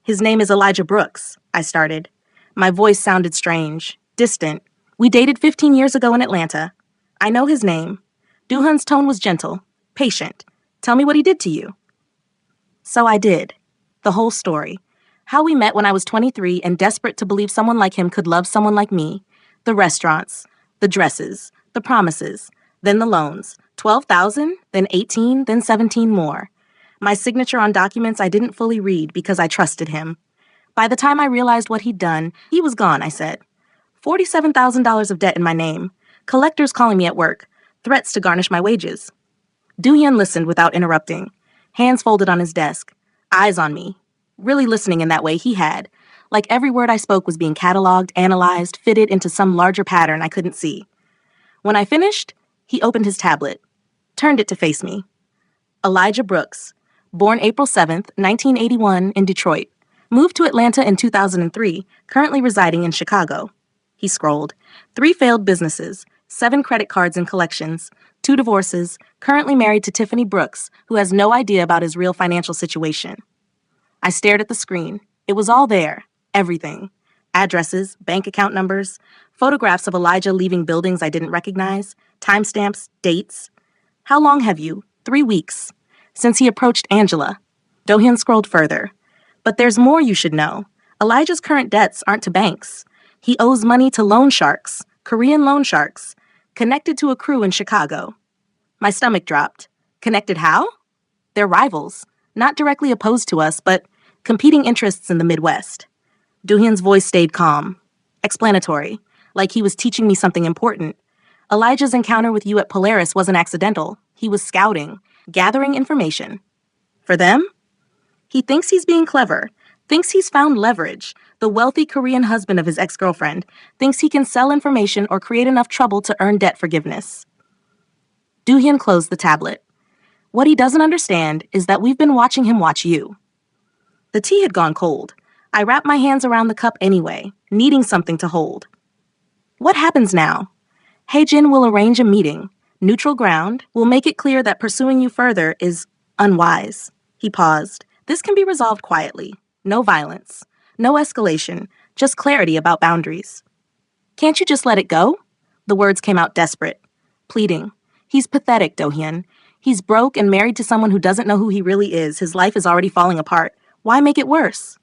A: His name is Elijah Brooks, I started. My voice sounded strange, distant. We dated 15 years ago in Atlanta. I know his name. Do-hyun's tone was gentle, patient. Tell me what he did to you. So I did. The whole story. How we met when I was 23 and desperate to believe someone like him could love someone like me. The restaurants, the dresses, the promises, then the loans. 12,000, then 18, then 17 more. My signature on documents I didn't fully read because I trusted him. By the time I realized what he'd done, he was gone, I said. $47,000 of debt in my name. Collectors calling me at work. Threats to garnish my wages. Do-hyun listened without interrupting. Hands folded on his desk. Eyes on me. Really listening in that way he had. Like every word I spoke was being cataloged, analyzed, fitted into some larger pattern I couldn't see. When I finished, he opened his tablet. Turned it to face me. Elijah Brooks. Born April 7th, 1981, in Detroit. Moved to Atlanta in 2003, currently residing in Chicago. He scrolled. 3 failed businesses, 7 credit cards and collections, 2 divorces, currently married to Tiffany Brooks, who has no idea about his real financial situation. I stared at the screen. It was all there. Everything. Addresses, bank account numbers, photographs of Elijah leaving buildings I didn't recognize, timestamps, dates. How long have you? 3 weeks. Since he approached Angela. Do-hyun scrolled further. But there's more you should know. Elijah's current debts aren't to banks. He owes money to loan sharks, Korean loan sharks, connected to a crew in Chicago. My stomach dropped. Connected how? They're rivals. Not directly opposed to us, but competing interests in the Midwest. Do-hyun's voice stayed calm. Explanatory. Like he was teaching me something important. Elijah's encounter with you at Polaris wasn't accidental. He was scouting, gathering information. For them? He thinks he's being clever, thinks he's found leverage. The wealthy Korean husband of his ex-girlfriend thinks he can sell information or create enough trouble to earn debt forgiveness. Do-hyun closed the tablet. What he doesn't understand is that we've been watching him watch you. The tea had gone cold. I wrapped my hands around the cup anyway, needing something to hold. What happens now? Haejin will arrange a meeting. Neutral ground will make it clear that pursuing you further is unwise. He paused. This can be resolved quietly. No violence. No escalation. Just clarity about boundaries. Can't you just let it go? The words came out desperate. Pleading. He's pathetic, Do-hyun. He's broke and married to someone who doesn't know who he really is. His life is already falling apart. Why make it worse?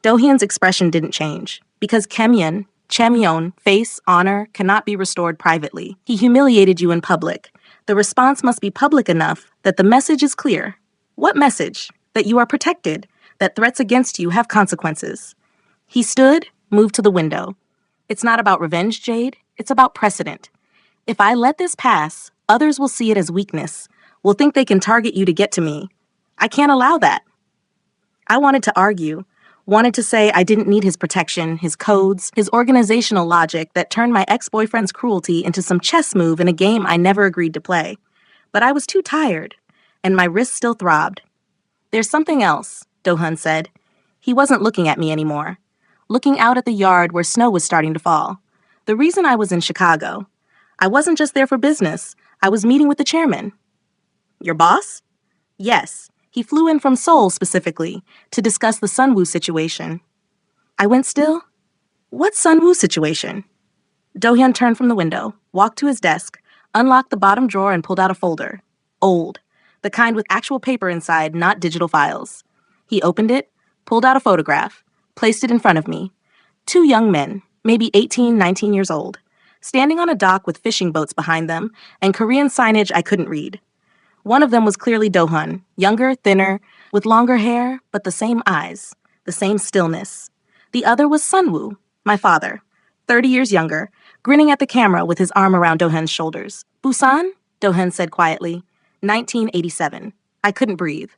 A: Do-hyun's expression didn't change. Because Kemyeon, Chamyeon, face, honor, cannot be restored privately. He humiliated you in public. The response must be public enough that the message is clear. What message? That you are protected, that threats against you have consequences. He stood, moved to the window. It's not about revenge, Jade. It's about precedent. If I let this pass, others will see it as weakness, will think they can target you to get to me. I can't allow that. I wanted to argue, wanted to say I didn't need his protection, his codes, his organizational logic that turned my ex-boyfriend's cruelty into some chess move in a game I never agreed to play. But I was too tired, and my wrist still throbbed. There's something else, Do-hyun said. He wasn't looking at me anymore. Looking out at the yard where snow was starting to fall. The reason I was in Chicago. I wasn't just there for business. I was meeting with the chairman. Your boss? Yes. He flew in from Seoul specifically to discuss the Sunwoo situation. I went still? What Sunwoo situation? Do-hyun turned from the window, walked to his desk, unlocked the bottom drawer and pulled out a folder. Old. The kind with actual paper inside, not digital files. He opened it, pulled out a photograph, placed it in front of me. Two young men, maybe 18, 19 years old, standing on a dock with fishing boats behind them and Korean signage I couldn't read. One of them was clearly Do-hyun, younger, thinner, with longer hair, but the same eyes, the same stillness. The other was Sunwoo, my father, 30 years younger, grinning at the camera with his arm around Do-hyun's shoulders. Busan? Do-hyun said quietly. 1987. I couldn't breathe.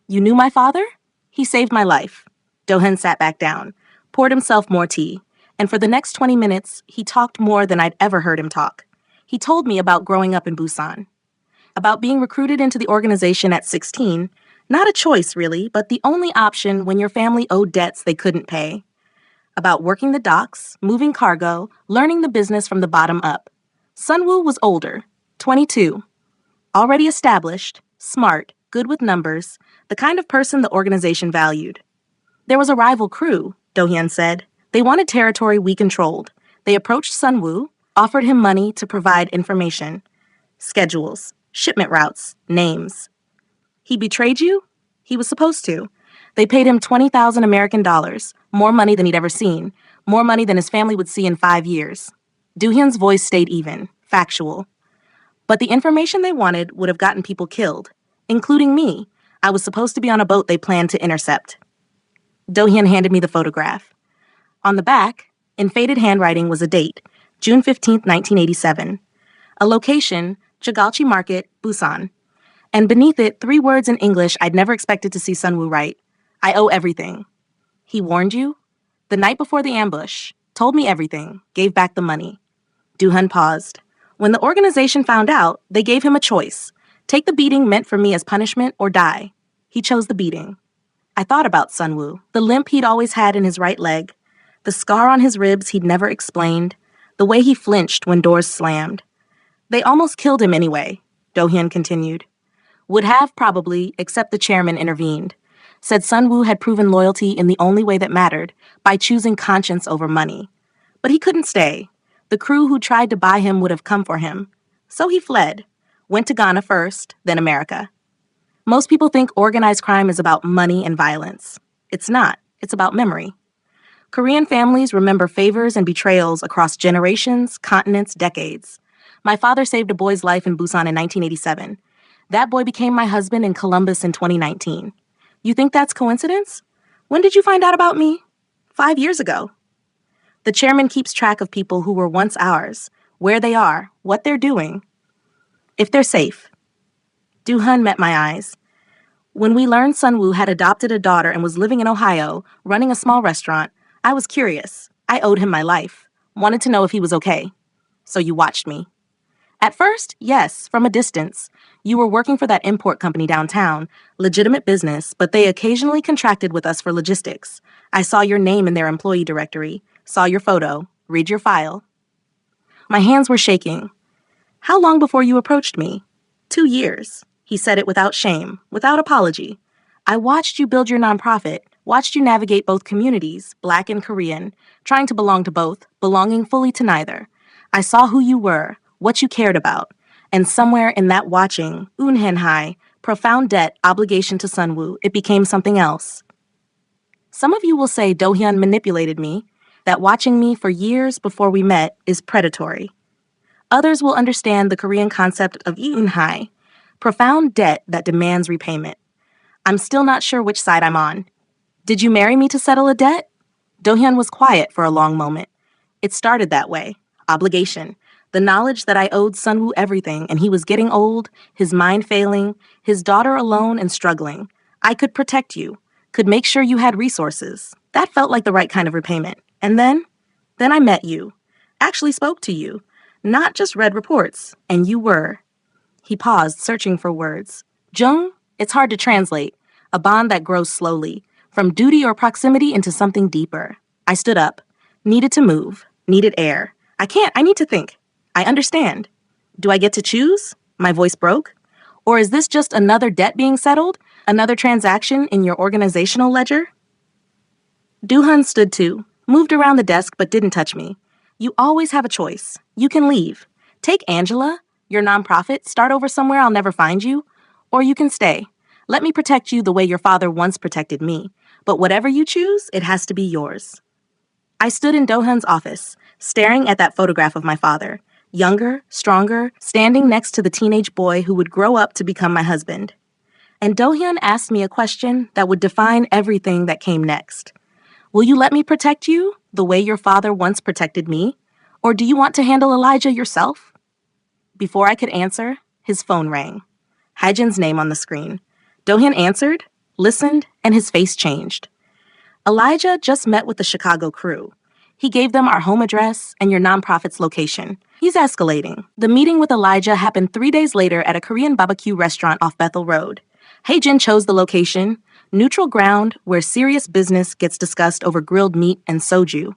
A: You knew my father? He saved my life. Do-hyun sat back down, poured himself more tea, and for the next 20 minutes, he talked more than I'd ever heard him talk. He told me about growing up in Busan, about being recruited into the organization at 16, not a choice really, but the only option when your family owed debts they couldn't pay. About working the docks, moving cargo, learning the business from the bottom up. Sunwoo was older, 22, already established, smart, good with numbers, the kind of person the organization valued. There was a rival crew, Do-hyun said. They wanted territory we controlled. They approached Sunwoo, offered him money to provide information, schedules, shipment routes, names. He betrayed you? He was supposed to. They paid him 20,000 American dollars, more money than he'd ever seen, more money than his family would see in 5 years. Do-hyun's voice stayed even, factual. But the information they wanted would have gotten people killed, including me. I was supposed to be on a boat they planned to intercept. Do-hyun handed me the photograph. On the back, in faded handwriting, was a date, June 15, 1987. A location, Jagalchi Market, Busan. And beneath it, 3 words in English I'd never expected to see Sunwoo write. I owe everything. He warned you? The night before the ambush. Told me everything. Gave back the money. Do-hyun paused. When the organization found out, they gave him a choice. Take the beating meant for me as punishment or die. He chose the beating. I thought about Sunwoo, the limp he'd always had in his right leg, the scar on his ribs he'd never explained, the way he flinched when doors slammed. They almost killed him anyway, Do-hyun continued. Would have, probably, except the chairman intervened. Said Sunwoo had proven loyalty in the only way that mattered, by choosing conscience over money. But he couldn't stay. The crew who tried to buy him would have come for him. So he fled. Went to Ghana first, then America. Most people think organized crime is about money and violence. It's not. It's about memory. Korean families remember favors and betrayals across generations, continents, decades. My father saved a boy's life in Busan in 1987. That boy became my husband in Columbus in 2019. You think that's coincidence? When did you find out about me? 5 years ago. The chairman keeps track of people who were once ours, where they are, what they're doing, if they're safe. Do-hyun met my eyes. When we learned Sunwoo had adopted a daughter and was living in Ohio, running a small restaurant, I was curious. I owed him my life. Wanted to know if he was okay. So you watched me. At first, yes, from a distance. You were working for that import company downtown, legitimate business, but they occasionally contracted with us for logistics. I saw your name in their employee directory, saw your photo, read your file. My hands were shaking. How long before you approached me? 2 years. He said it without shame, without apology. I watched you build your nonprofit, watched you navigate both communities, Black and Korean, trying to belong to both, belonging fully to neither. I saw who you were, what you cared about, and somewhere in that watching, unhenhai, profound debt, obligation to Sunwoo, it became something else. Some of you will say Do-hyun manipulated me, that watching me for years before we met is predatory. Others will understand the Korean concept of unhai, profound debt that demands repayment. I'm still not sure which side I'm on. Did you marry me to settle a debt? Do-hyun was quiet for a long moment. It started that way. Obligation. The knowledge that I owed Sunwoo everything and he was getting old, his mind failing, his daughter alone and struggling. I could protect you, could make sure you had resources. That felt like the right kind of repayment. And then I met you. Actually spoke to you. Not just read reports. And you were. He paused, searching for words. Jung? It's hard to translate. A bond that grows slowly, from duty or proximity into something deeper. I stood up. Needed to move. Needed air. I need to think. I understand. Do I get to choose? My voice broke. Or is this just another debt being settled? Another transaction in your organizational ledger? Do-hyun stood too, moved around the desk but didn't touch me. You always have a choice. You can leave. Take Angela, your nonprofit, start over somewhere I'll never find you, or you can stay. Let me protect you the way your father once protected me. But whatever you choose, it has to be yours. I stood in Dohan's office, staring at that photograph of my father. Younger, stronger, standing next to the teenage boy who would grow up to become my husband. And Dohan asked me a question that would define everything that came next. Will you let me protect you the way your father once protected me? Or do you want to handle Elijah yourself? Before I could answer, his phone rang. Hajin's name on the screen. Dohan answered, listened, and his face changed. Elijah just met with the Chicago crew. He gave them our home address and your nonprofit's location. He's escalating. The meeting with Elijah happened 3 days later at a Korean barbecue restaurant off Bethel Road. Haejin chose the location, neutral ground where serious business gets discussed over grilled meat and soju.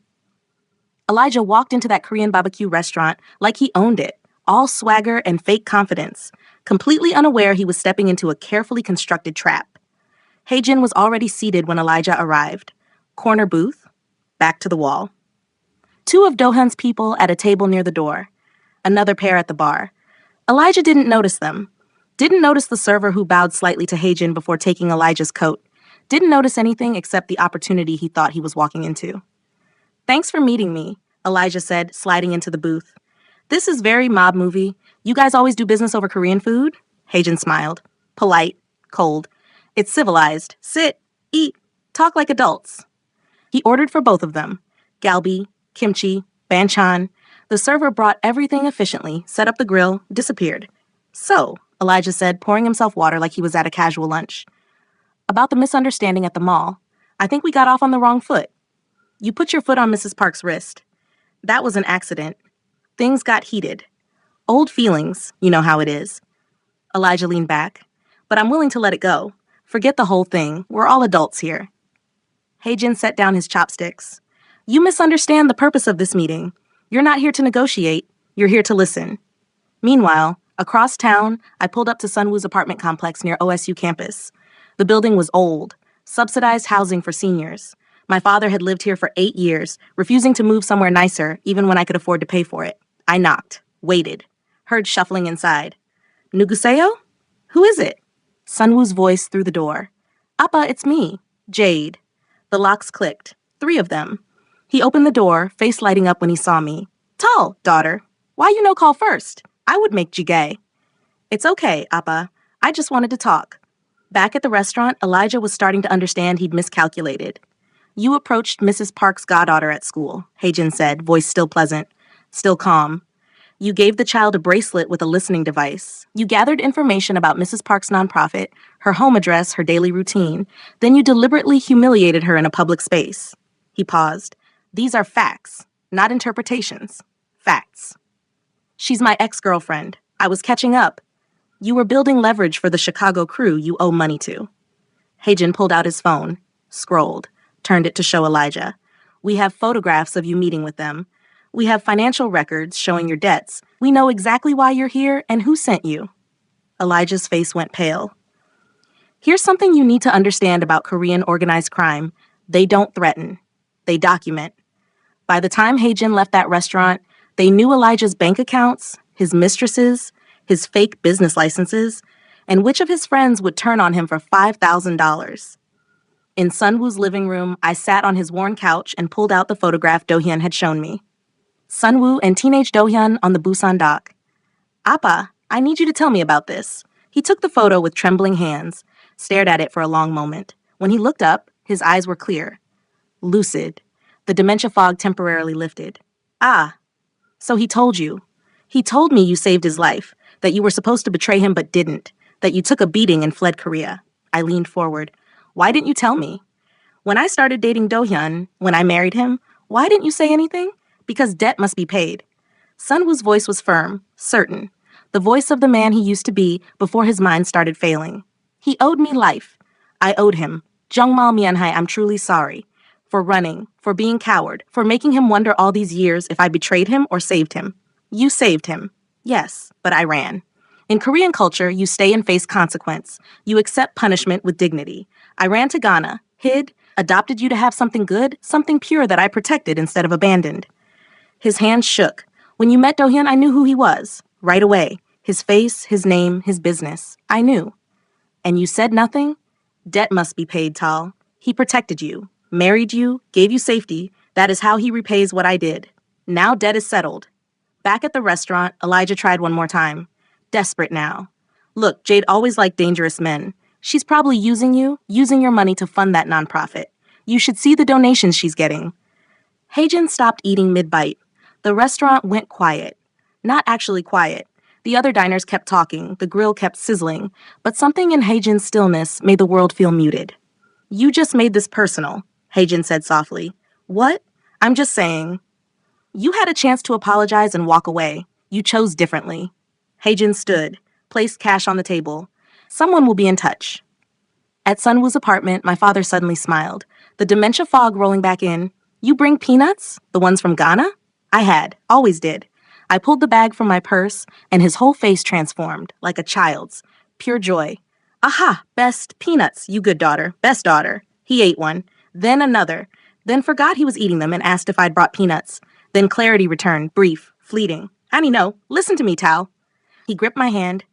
A: Elijah walked into that Korean barbecue restaurant like he owned it, all swagger and fake confidence, completely unaware he was stepping into a carefully constructed trap. Haejin was already seated when Elijah arrived. Corner booth, back to the wall. 2 of Dohan's people at a table near the door. Another pair at the bar. Elijah didn't notice them. Didn't notice the server who bowed slightly to Haejin before taking Elijah's coat. Didn't notice anything except the opportunity he thought he was walking into. Thanks for meeting me, Elijah said, sliding into the booth. This is very mob movie. You guys always do business over Korean food? Haejin smiled. Polite, cold. It's civilized. Sit, eat, talk like adults. He ordered for both of them. Galbi, kimchi, banchan. The server brought everything efficiently, set up the grill, disappeared. So, Elijah said, pouring himself water like he was at a casual lunch. About the misunderstanding at the mall. I think we got off on the wrong foot. You put your foot on Mrs. Park's wrist. That was an accident. Things got heated. Old feelings, you know how it is. Elijah leaned back. But I'm willing to let it go. Forget the whole thing. We're all adults here. Haejin set down his chopsticks. You misunderstand the purpose of this meeting. You're not here to negotiate. You're here to listen. Meanwhile, across town, I pulled up to Sunwoo's apartment complex near OSU campus. The building was old, subsidized housing for seniors. My father had lived here for 8 years, refusing to move somewhere nicer, even when I could afford to pay for it. I knocked, waited, heard shuffling inside. Nuguseyo? Who is it? Sunwoo's voice through the door. Appa, it's me, Jade. The locks clicked, 3 of them. He opened the door, face lighting up when he saw me. Tall, daughter. Why you no call first? I would make jjigae. It's okay, Appa. I just wanted to talk. Back at the restaurant, Elijah was starting to understand he'd miscalculated. You approached Mrs. Park's goddaughter at school, Haejin said, voice still pleasant, still calm. You gave the child a bracelet with a listening device. You gathered information about Mrs. Park's nonprofit, her home address, her daily routine. Then you deliberately humiliated her in a public space. He paused. These are facts, not interpretations. Facts. She's my ex-girlfriend. I was catching up. You were building leverage for the Chicago crew you owe money to. Haejin pulled out his phone, scrolled, turned it to show Elijah. We have photographs of you meeting with them. We have financial records showing your debts. We know exactly why you're here and who sent you. Elijah's face went pale. Here's something you need to understand about Korean organized crime. They don't threaten. They document. By the time Haejin left that restaurant, they knew Elijah's bank accounts, his mistresses, his fake business licenses, and which of his friends would turn on him for $5,000. In Sunwoo's living room, I sat on his worn couch and pulled out the photograph Do-hyun had shown me. Sunwoo and teenage Do-hyun on the Busan dock. Appa, I need you to tell me about this. He took the photo with trembling hands, stared at it for a long moment. When he looked up, his eyes were clear. Lucid. The dementia fog temporarily lifted. Ah, so he told you. He told me you saved his life, that you were supposed to betray him but didn't, that you took a beating and fled Korea. I leaned forward. Why didn't you tell me? When I started dating Do-hyun, when I married him, why didn't you say anything? Because debt must be paid. Sunwoo's voice was firm, certain. The voice of the man he used to be before his mind started failing. He owed me life. I owed him. Jungmal Mianhai, I'm truly sorry. For running, for being coward, for making him wonder all these years if I betrayed him or saved him. You saved him. Yes, but I ran. In Korean culture, you stay and face consequence. You accept punishment with dignity. I ran to Ghana, hid, adopted you to have something good, something pure that I protected instead of abandoned. His hands shook. When you met Do-hyun, I knew who he was. Right away. His face, his name, his business. I knew. And you said nothing? Debt must be paid, Tal. He protected you, married you, gave you safety. That is how he repays what I did. Now debt is settled. Back at the restaurant, Elijah tried one more time. Desperate now. Look, Jade always liked dangerous men. She's probably using you, using your money to fund that nonprofit. You should see the donations she's getting. Haejin stopped eating mid-bite. The restaurant went quiet. Not actually quiet. The other diners kept talking, the grill kept sizzling, but something in Haejin's stillness made the world feel muted. You just made this personal, Haejin said softly. What? I'm just saying. You had a chance to apologize and walk away. You chose differently. Haejin stood, placed cash on the table. Someone will be in touch. At Sunwoo's apartment, my father suddenly smiled. The dementia fog rolling back in. You bring peanuts? The ones from Ghana? I had, always did. I pulled the bag from my purse, and his whole face transformed, like a child's. Pure joy. Aha, best peanuts, you good daughter, best daughter. He ate one, then another, then forgot he was eating them and asked if I'd brought peanuts. Then clarity returned, brief, fleeting. Honey, no, listen to me, Tal. He gripped my hand.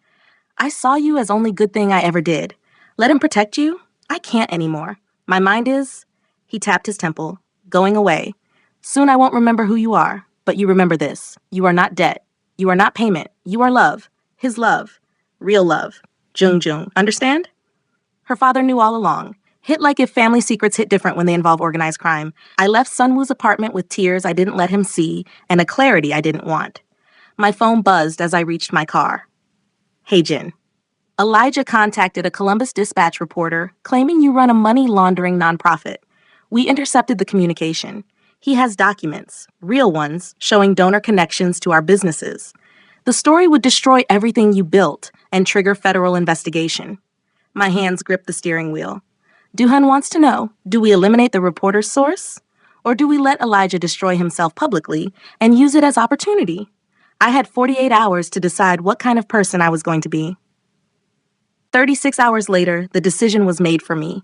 A: I saw you as only good thing I ever did. Let him protect you? I can't anymore. My mind is... He tapped his temple. Going away. Soon I won't remember who you are, but you remember this. You are not debt. You are not payment. You are love. His love. Real love. Jung. Understand? Her father knew all along. Hit like if family secrets hit different when they involve organized crime. I left Sunwoo's apartment with tears I didn't let him see and a clarity I didn't want. My phone buzzed as I reached my car. Haejin. Elijah contacted a Columbus Dispatch reporter claiming you run a money laundering nonprofit. We intercepted the communication. He has documents, real ones, showing donor connections to our businesses. The story would destroy everything you built and trigger federal investigation. My hands gripped the steering wheel. Do-hyun wants to know, do we eliminate the reporter's source? Or do we let Elijah destroy himself publicly and use it as opportunity? I had 48 hours to decide what kind of person I was going to be. 36 hours later, the decision was made for me.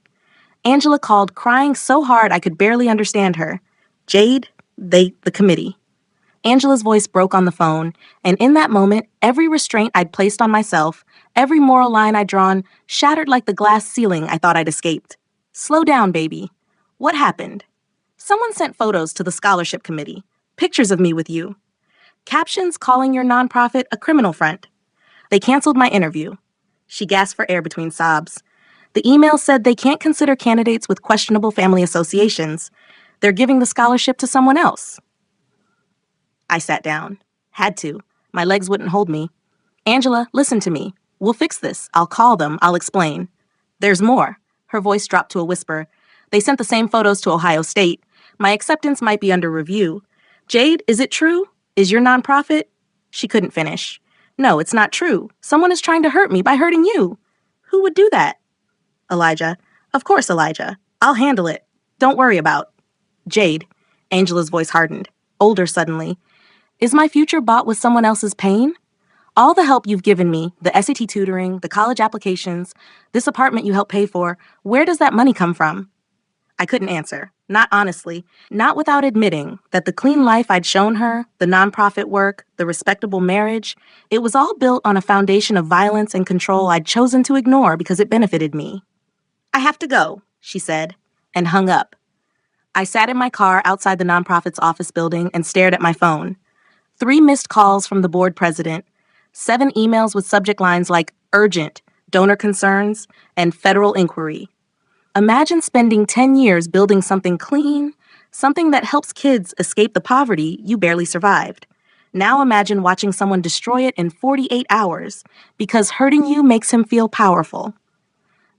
A: Angela called, crying so hard I could barely understand her. Jade, the committee. Angela's voice broke on the phone, and in that moment, every restraint I'd placed on myself, every moral line I'd drawn, shattered like the glass ceiling I thought I'd escaped. Slow down, baby. What happened? Someone sent photos to the scholarship committee. Pictures of me with you. Captions calling your nonprofit a criminal front. They canceled my interview. She gasped for air between sobs. The email said they can't consider candidates with questionable family associations. They're giving the scholarship to someone else. I sat down. Had to. My legs wouldn't hold me. Angela, listen to me. We'll fix this. I'll call them. I'll explain. There's more. Her voice dropped to a whisper. They sent the same photos to Ohio State. My acceptance might be under review. Jade, is it true? Is your nonprofit? She couldn't finish. No, it's not true. Someone is trying to hurt me by hurting you. Who would do that? Elijah. Of course, Elijah. I'll handle it. Don't worry about. Jade. Angela's voice hardened. Older suddenly. Is my future bought with someone else's pain? All the help you've given me, the SAT tutoring, the college applications, this apartment you helped pay for, where does that money come from? I couldn't answer. Not honestly. Not without admitting that the clean life I'd shown her, the nonprofit work, the respectable marriage, it was all built on a foundation of violence and control I'd chosen to ignore because it benefited me. I have to go, she said, and hung up. I sat in my car outside the nonprofit's office building and stared at my phone. 3 missed calls from the board president, 7 emails with subject lines like urgent, donor concerns, and federal inquiry. Imagine spending 10 years building something clean, something that helps kids escape the poverty you barely survived. Now imagine watching someone destroy it in 48 hours because hurting you makes him feel powerful.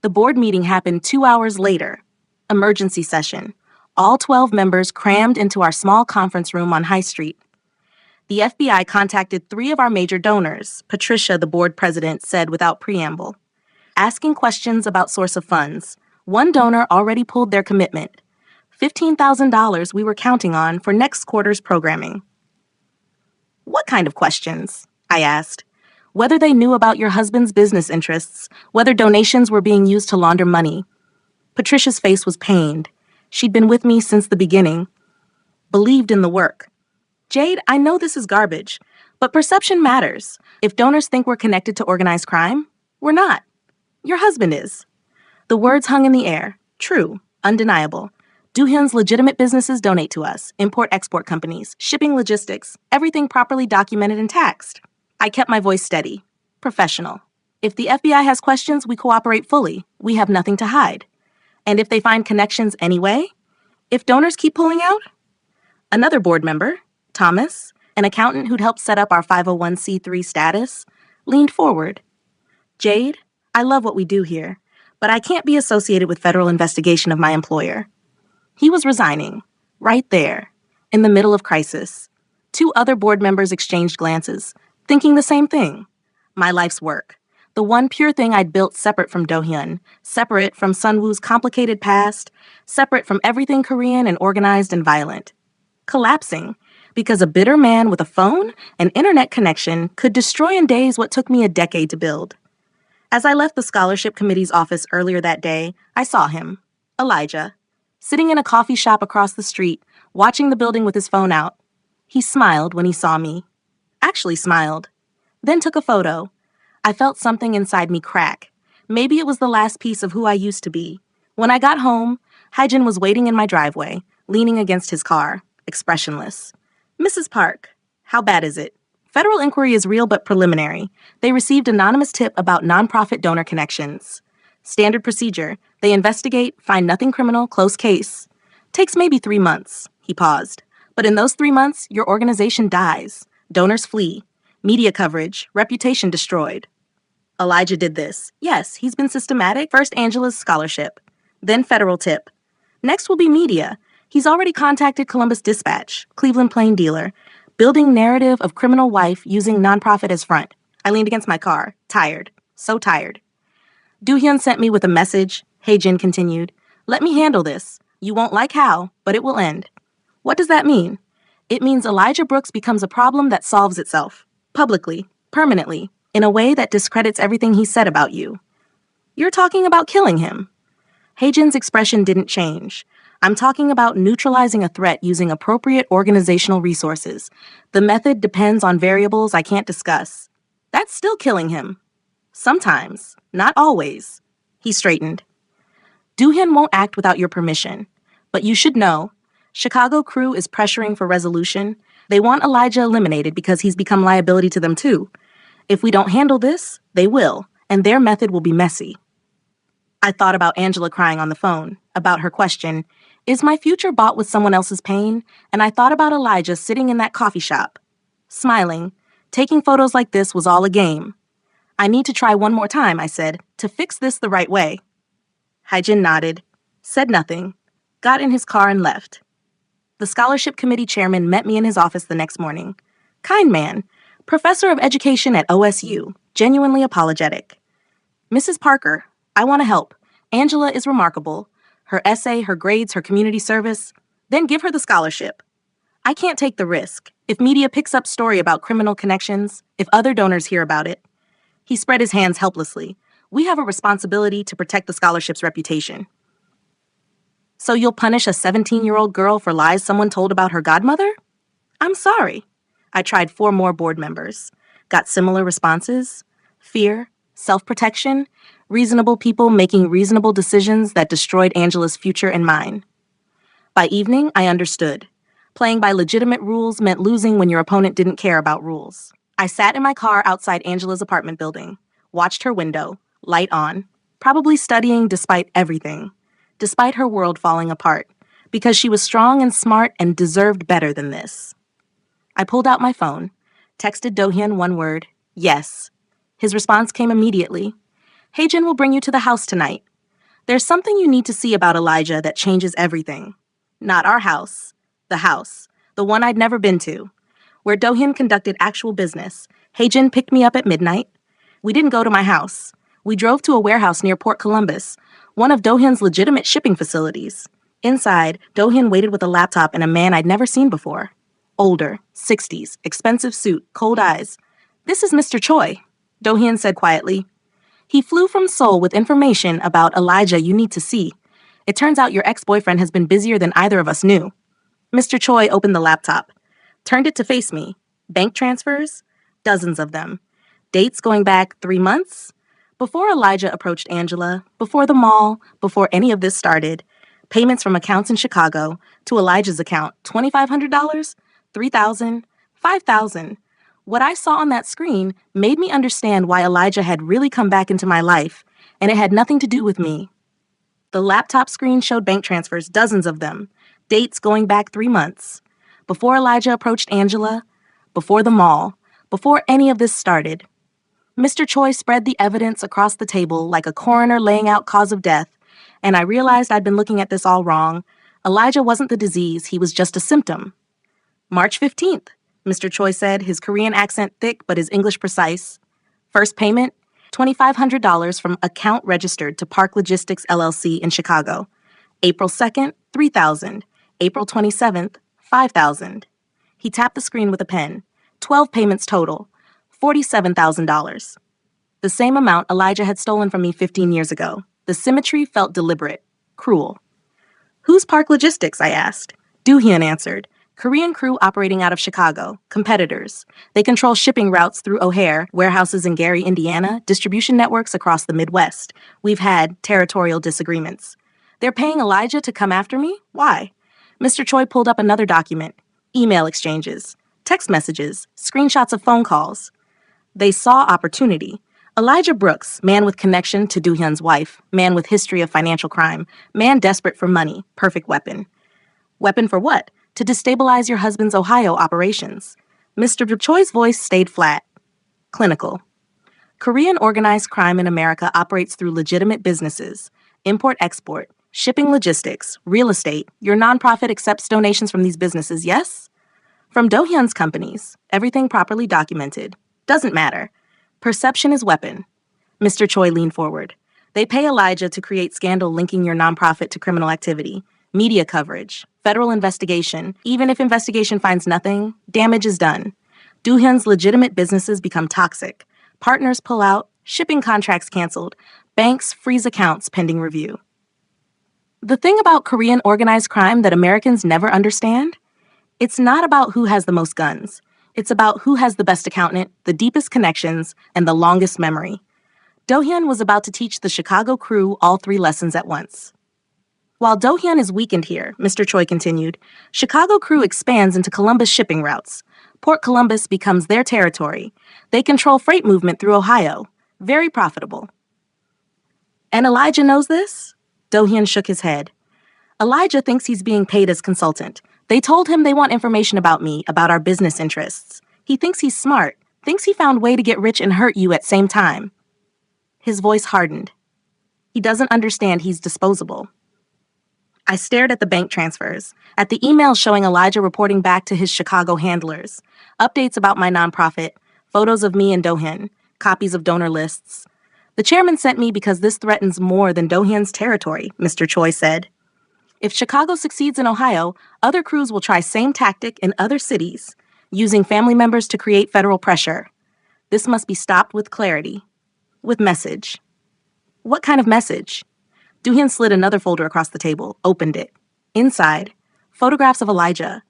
A: The board meeting happened 2 hours later. Emergency session. All 12 members crammed into our small conference room on High Street. The FBI contacted 3 of our major donors, Patricia, the board president, said without preamble, asking questions about source of funds. One donor already pulled their commitment. $15,000 we were counting on for next quarter's programming. What kind of questions? I asked. Whether they knew about your husband's business interests, whether donations were being used to launder money. Patricia's face was pained. She'd been with me since the beginning. Believed in the work. Jade, I know this is garbage, but perception matters. If donors think we're connected to organized crime, we're not. Your husband is. The words hung in the air. True. Undeniable. Do-hyun's legitimate businesses donate to us, import-export companies, shipping logistics, everything properly documented and taxed. I kept my voice steady. Professional. If the FBI has questions, we cooperate fully. We have nothing to hide. And if they find connections anyway? If donors keep pulling out? Another board member, Thomas, an accountant who'd helped set up our 501c3 status, leaned forward. Jade, I love what we do here, but I can't be associated with federal investigation of my employer. He was resigning, right there, in the middle of crisis. Two other board members exchanged glances, thinking the same thing. My life's work. The one pure thing I'd built separate from Do-hyun, separate from Sunwoo's complicated past, separate from everything Korean and organized and violent. Collapsing, because a bitter man with a phone and internet connection could destroy in days what took me a decade to build. As I left the scholarship committee's office earlier that day, I saw him, Elijah, sitting in a coffee shop across the street, watching the building with his phone out. He smiled when he saw me. Actually smiled. Then took a photo. I felt something inside me crack. Maybe it was the last piece of who I used to be. When I got home, Hyjin was waiting in my driveway, leaning against his car, expressionless. Mrs. Park, how bad is it? Federal inquiry is real but preliminary. They received anonymous tip about nonprofit donor connections. Standard procedure. They investigate, find nothing criminal, close case. Takes maybe 3 months. He paused. But in those 3 months, your organization dies. Donors flee. Media coverage. Reputation destroyed. Elijah did this. Yes, he's been systematic. First Angela's scholarship. Then federal tip. Next will be media. He's already contacted Columbus Dispatch, Cleveland Plain Dealer, building narrative of criminal wife using nonprofit as front. I leaned against my car, tired. So tired. Do-hyun sent me with a message. Hyjin continued. Let me handle this. You won't like how, but it will end. What does that mean? It means Elijah Brooks becomes a problem that solves itself. Publicly. Permanently. In a way that discredits everything he said about you. You're talking about killing him. Hyjin's expression didn't change. I'm talking about neutralizing a threat using appropriate organizational resources. The method depends on variables I can't discuss. That's still killing him. Sometimes. Not always. He straightened. Do-hyun won't act without your permission. But you should know, Chicago crew is pressuring for resolution. They want Elijah eliminated because he's become liability to them too. If we don't handle this, they will, and their method will be messy. I thought about Angela crying on the phone, about her question, is my future bought with someone else's pain? And I thought about Elijah sitting in that coffee shop, smiling. Taking photos like this was all a game. I need to try one more time, I said, to fix this the right way. Hyjin nodded, said nothing, got in his car and left. The scholarship committee chairman met me in his office the next morning. Kind man, professor of education at OSU, genuinely apologetic. Mrs. Parker, I want to help. Angela is remarkable. Her essay, her grades, her community service. Then give her the scholarship. I can't take the risk. If media picks up story about criminal connections, if other donors hear about it. He spread his hands helplessly. We have a responsibility to protect the scholarship's reputation. So you'll punish a 17-year-old girl for lies someone told about her godmother? I'm sorry. I tried 4 more board members. Got similar responses. Fear, self-protection, reasonable people making reasonable decisions that destroyed Angela's future and mine. By evening, I understood. Playing by legitimate rules meant losing when your opponent didn't care about rules. I sat in my car outside Angela's apartment building, watched her window, light on, probably studying despite everything, despite her world falling apart, because she was strong and smart and deserved better than this. I pulled out my phone, texted Do-hyun one word, yes. His response came immediately. Hyjin will bring you to the house tonight. There's something you need to see about Elijah that changes everything. Not our house. The one I'd never been to. Where Do-hyun conducted actual business. Hyjin picked me up at midnight. We didn't go to my house. We drove to a warehouse near Port Columbus, one of Do-hyun's legitimate shipping facilities. Inside, Do-hyun waited with a laptop and a man I'd never seen before. Older, 60s, expensive suit, cold eyes. This is Mr. Choi, Do-hyun said quietly. He flew from Seoul with information about Elijah you need to see. It turns out your ex-boyfriend has been busier than either of us knew. Mr. Choi opened the laptop. turned it to face me. Bank transfers? Dozens of them. Dates going back 3 months? Before Elijah approached Angela, before the mall, before any of this started, payments from accounts in Chicago to Elijah's account, $2,500, $3,000, $5,000. What I saw on that screen made me understand why Elijah had really come back into my life, and it had nothing to do with me. The laptop screen showed bank transfers, dozens of them, dates going back 3 months. Before Elijah approached Angela, before the mall, before any of this started. Mr. Choi spread the evidence across the table like a coroner laying out cause of death, and I realized I'd been looking at this all wrong. Elijah wasn't the disease, he was just a symptom. March 15th, Mr. Choi said, his Korean accent thick but his English precise. First payment, $2,500 from account registered to Park Logistics LLC in Chicago. April 2nd, $3,000. April 27th, $5,000. He tapped the screen with a pen. 12 payments total, $47,000. The same amount Elijah had stolen from me 15 years ago. The symmetry felt deliberate, cruel. Who's Park Logistics? I asked. Do-hyun answered. Korean crew operating out of Chicago, competitors. They control shipping routes through O'Hare, warehouses in Gary, Indiana, distribution networks across the Midwest. We've had territorial disagreements. They're paying Elijah to come after me? Why? Mr. Choi pulled up another document. Email exchanges, text messages, screenshots of phone calls. They saw opportunity. Elijah Brooks, man with connection to Do-hyun's wife, man with history of financial crime, man desperate for money, perfect weapon. Weapon for what? To destabilize your husband's Ohio operations. Mr. Choi's voice stayed flat. Clinical. Korean organized crime in America operates through legitimate businesses. Import-export, shipping logistics, real estate. Your nonprofit accepts donations from these businesses, yes? From Do-hyun's companies. Everything properly documented. Doesn't matter. Perception is weapon. Mr. Choi leaned forward. They pay Elijah to create scandal linking your nonprofit to criminal activity. Media coverage, federal investigation. Even if investigation finds nothing, damage is done. Do-hyun's legitimate businesses become toxic. Partners pull out, shipping contracts canceled, banks freeze accounts pending review. The thing about Korean organized crime that Americans never understand? It's not about who has the most guns. It's about who has the best accountant, the deepest connections, and the longest memory. Do-hyun was about to teach the Chicago crew all 3 lessons at once. While Do-hyun is weakened here, Mr. Choi continued, Chicago crew expands into Columbus shipping routes. Port Columbus becomes their territory. They control freight movement through Ohio. Very profitable. And Elijah knows this? Do-hyun shook his head. Elijah thinks he's being paid as consultant. They told him they want information about me, about our business interests. He thinks he's smart, thinks he found a way to get rich and hurt you at same time. His voice hardened. He doesn't understand he's disposable. I stared at the bank transfers, at the emails showing Elijah reporting back to his Chicago handlers, updates about my nonprofit, photos of me and Do-hyun, copies of donor lists. The chairman sent me because this threatens more than Do-hyun's territory, Mr. Choi said. If Chicago succeeds in Ohio, other crews will try same tactic in other cities, using family members to create federal pressure. This must be stopped with clarity, with message. What kind of message? Do-hyun slid another folder across the table, opened it. Inside, photographs of Elijah.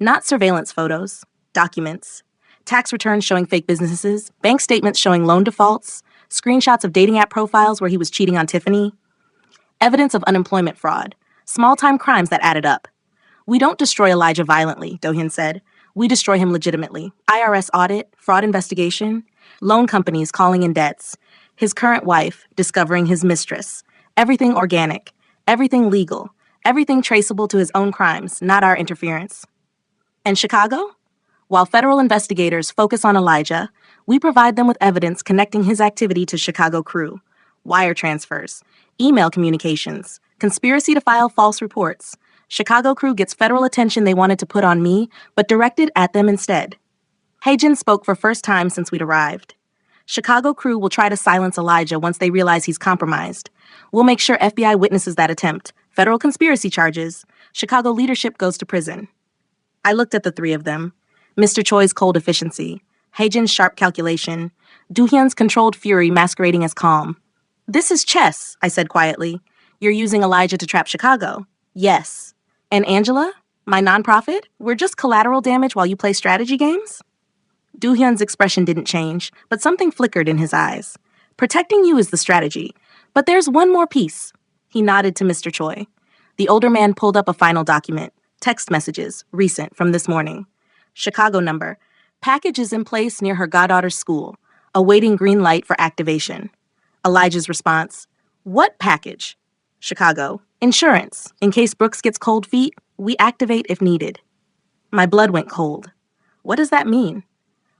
A: Not surveillance photos, documents. Tax returns showing fake businesses, bank statements showing loan defaults, screenshots of dating app profiles where he was cheating on Tiffany. Evidence of unemployment fraud, small-time crimes that added up. We don't destroy Elijah violently, Do-hyun said. We destroy him legitimately. IRS audit, fraud investigation, loan companies calling in debts, his current wife discovering his mistress. Everything organic, everything legal, everything traceable to his own crimes, not our interference. And Chicago? While federal investigators focus on Elijah, we provide them with evidence connecting his activity to Chicago crew, wire transfers, email communications, conspiracy to file false reports. Chicago crew gets federal attention they wanted to put on me, but directed at them instead. Haejin spoke for first time since we'd arrived. Chicago crew will try to silence Elijah once they realize he's compromised. We'll make sure FBI witnesses that attempt. Federal conspiracy charges. Chicago leadership goes to prison. I looked at the 3 of them. Mr. Choi's cold efficiency. Haejin's sharp calculation. Do-hyun's controlled fury masquerading as calm. This is chess, I said quietly. You're using Elijah to trap Chicago. Yes. And Angela? My nonprofit? We're just collateral damage while you play strategy games? Do-hyun's expression didn't change, but something flickered in his eyes. Protecting you is the strategy, but there's one more piece. He nodded to Mr. Choi. The older man pulled up a final document. Text messages, recent, from this morning. Chicago number. Package is in place near her goddaughter's school, awaiting green light for activation. Elijah's response. What package? Chicago. Insurance. In case Brooks gets cold feet, we activate if needed. My blood went cold. What does that mean?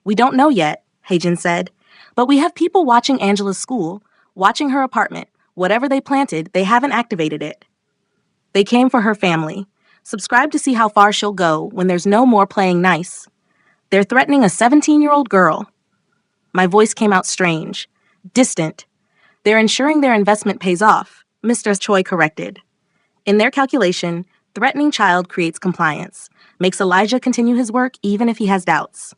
A: We don't know yet, Haejin said. But we have people watching Angela's school, watching her apartment. Whatever they planted, they haven't activated it. They came for her family. Subscribe to see how far she'll go when there's no more playing nice. They're threatening a 17-year-old girl. My voice came out strange, distant. They're ensuring their investment pays off, Mr. Choi corrected. In their calculation, threatening child creates compliance, makes Elijah continue his work even if he has doubts.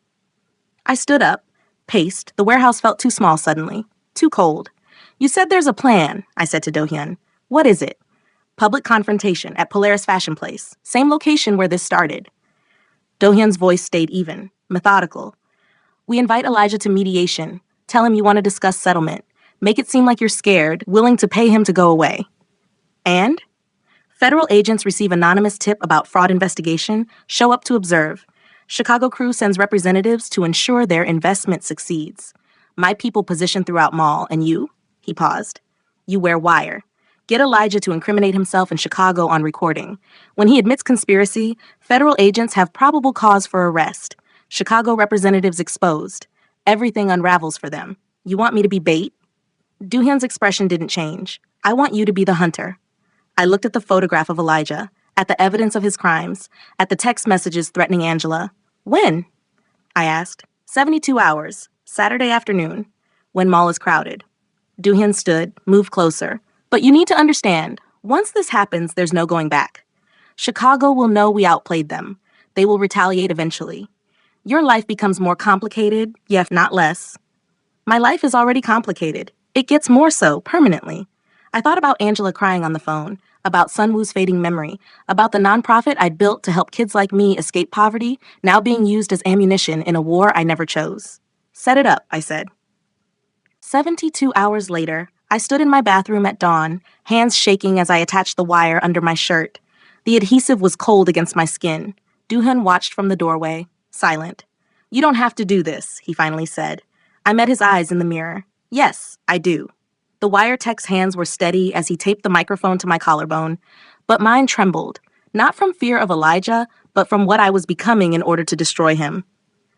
A: I stood up, paced. The warehouse felt too small suddenly, too cold. You said there's a plan, I said to Do-hyun. What is it? Public confrontation at Polaris Fashion Place, same location where this started. Do-hyun's voice stayed even, methodical. We invite Elijah to mediation, tell him you want to discuss settlement, make it seem like you're scared, willing to pay him to go away. And? Federal agents receive anonymous tip about fraud investigation, show up to observe. Chicago crew sends representatives to ensure their investment succeeds. My people position throughout mall, and you? He paused. You wear wire. Get Elijah to incriminate himself in Chicago on recording. When he admits conspiracy, federal agents have probable cause for arrest. Chicago representatives exposed. Everything unravels for them. You want me to be bait? Do-hyun's expression didn't change. I want you to be the hunter. I looked at the photograph of Elijah, at the evidence of his crimes, at the text messages threatening Angela. When? I asked. 72 hours, Saturday afternoon, when mall is crowded. Do-hyun stood, moved closer. But you need to understand, once this happens, there's no going back. Chicago will know we outplayed them. They will retaliate eventually. Your life becomes more complicated, yet not less. My life is already complicated. It gets more so, permanently. I thought about Angela crying on the phone, about Sunwoo's fading memory, about the nonprofit I'd built to help kids like me escape poverty, now being used as ammunition in a war I never chose. Set it up, I said. 72 hours later, I stood in my bathroom at dawn, hands shaking as I attached the wire under my shirt. The adhesive was cold against my skin. Do-hyun watched from the doorway, silent. You don't have to do this, he finally said. I met his eyes in the mirror. Yes, I do. The wire tech's hands were steady as he taped the microphone to my collarbone, but mine trembled, not from fear of Elijah, but from what I was becoming in order to destroy him.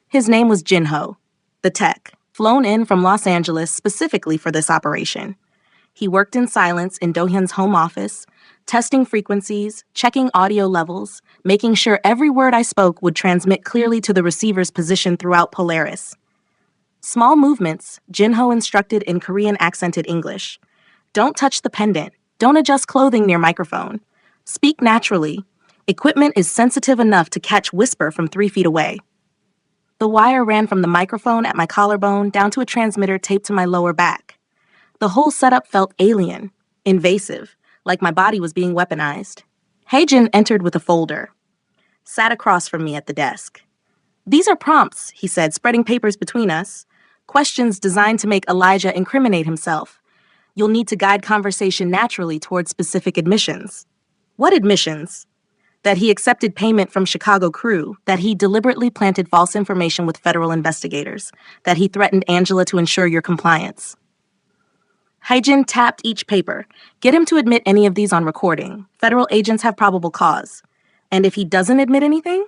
A: His name was Jinho, the tech, flown in from Los Angeles specifically for this operation. He worked in silence in Do-hyun's home office, testing frequencies, checking audio levels, making sure every word I spoke would transmit clearly to the receiver's position throughout Polaris. Small movements, Jinho instructed in Korean-accented English. Don't touch the pendant. Don't adjust clothing near microphone. Speak naturally. Equipment is sensitive enough to catch whisper from 3 feet away. The wire ran from the microphone at my collarbone down to a transmitter taped to my lower back. The whole setup felt alien, invasive, like my body was being weaponized. Haejin entered with a folder, sat across from me at the desk. These are prompts, he said, spreading papers between us. Questions designed to make Elijah incriminate himself. You'll need to guide conversation naturally towards specific admissions. What admissions? That he accepted payment from Chicago crew, that he deliberately planted false information with federal investigators, that he threatened Angela to ensure your compliance. Haejin tapped each paper. Get him to admit any of these on recording. Federal agents have probable cause. And if he doesn't admit anything,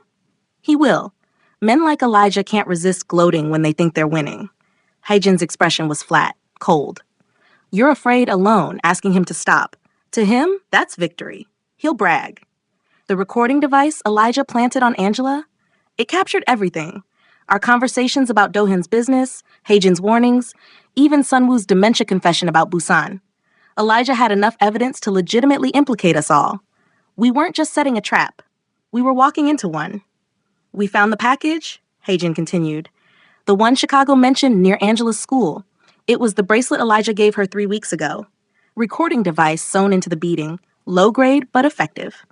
A: he will. Men like Elijah can't resist gloating when they think they're winning. Haejin's expression was flat, cold. You're afraid alone, asking him to stop. To him, that's victory. He'll brag. The recording device Elijah planted on Angela? It captured everything. Our conversations about Do-hyun's business, Haejin's warnings, even Sunwoo's dementia confession about Busan. Elijah had enough evidence to legitimately implicate us all. We weren't just setting a trap. We were walking into one. We found the package, Haejin continued. The one Chicago mentioned near Angela's school. It was the bracelet Elijah gave her 3 weeks ago. Recording device sewn into the beading. Low grade, but effective.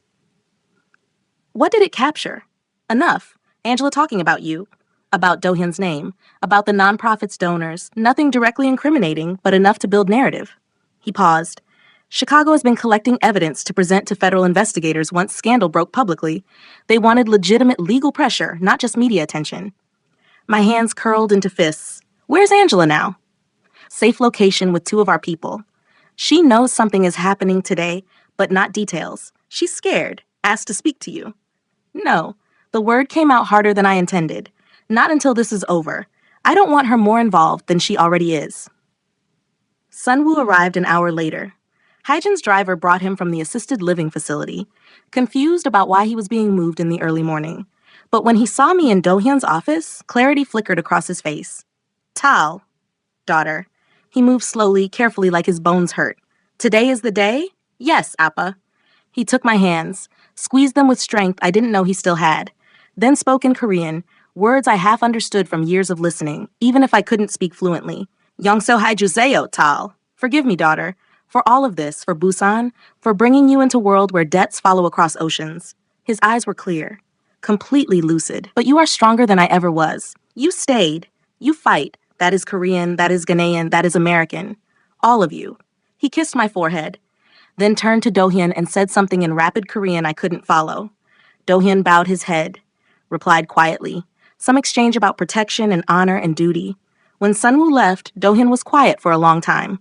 A: What did it capture? Enough. Angela talking about you, about Dohyun's name, about the nonprofit's donors, nothing directly incriminating, but enough to build narrative. He paused. Chicago has been collecting evidence to present to federal investigators once scandal broke publicly. They wanted legitimate legal pressure, not just media attention. My hands curled into fists. Where's Angela now? Safe location with two of our people. She knows something is happening today, but not details. She's scared, asked to speak to you. No, the word came out harder than I intended. Not until this is over. I don't want her more involved than she already is. Sunwoo arrived an hour later. Haejin's driver brought him from the assisted living facility, confused about why he was being moved in the early morning. But when he saw me in Dohyun's office, clarity flickered across his face. Tal, daughter. He moved slowly, carefully, like his bones hurt. Today is the day? Yes, Appa. He took my hands, squeezed them with strength I didn't know he still had, then spoke in Korean, words I half understood from years of listening, even if I couldn't speak fluently. Yongso haijuseo, Tal. Forgive me, daughter. For all of this, for Busan, for bringing you into a world where debts follow across oceans. His eyes were clear, completely lucid. But you are stronger than I ever was. You stayed. You fight. That is Korean, that is Ghanaian, that is American. All of you. He kissed my forehead, then turned to Dohyun and said something in rapid Korean I couldn't follow. Dohyun bowed his head, replied quietly, some exchange about protection and honor and duty. When Sunwoo left, Dohyun was quiet for a long time.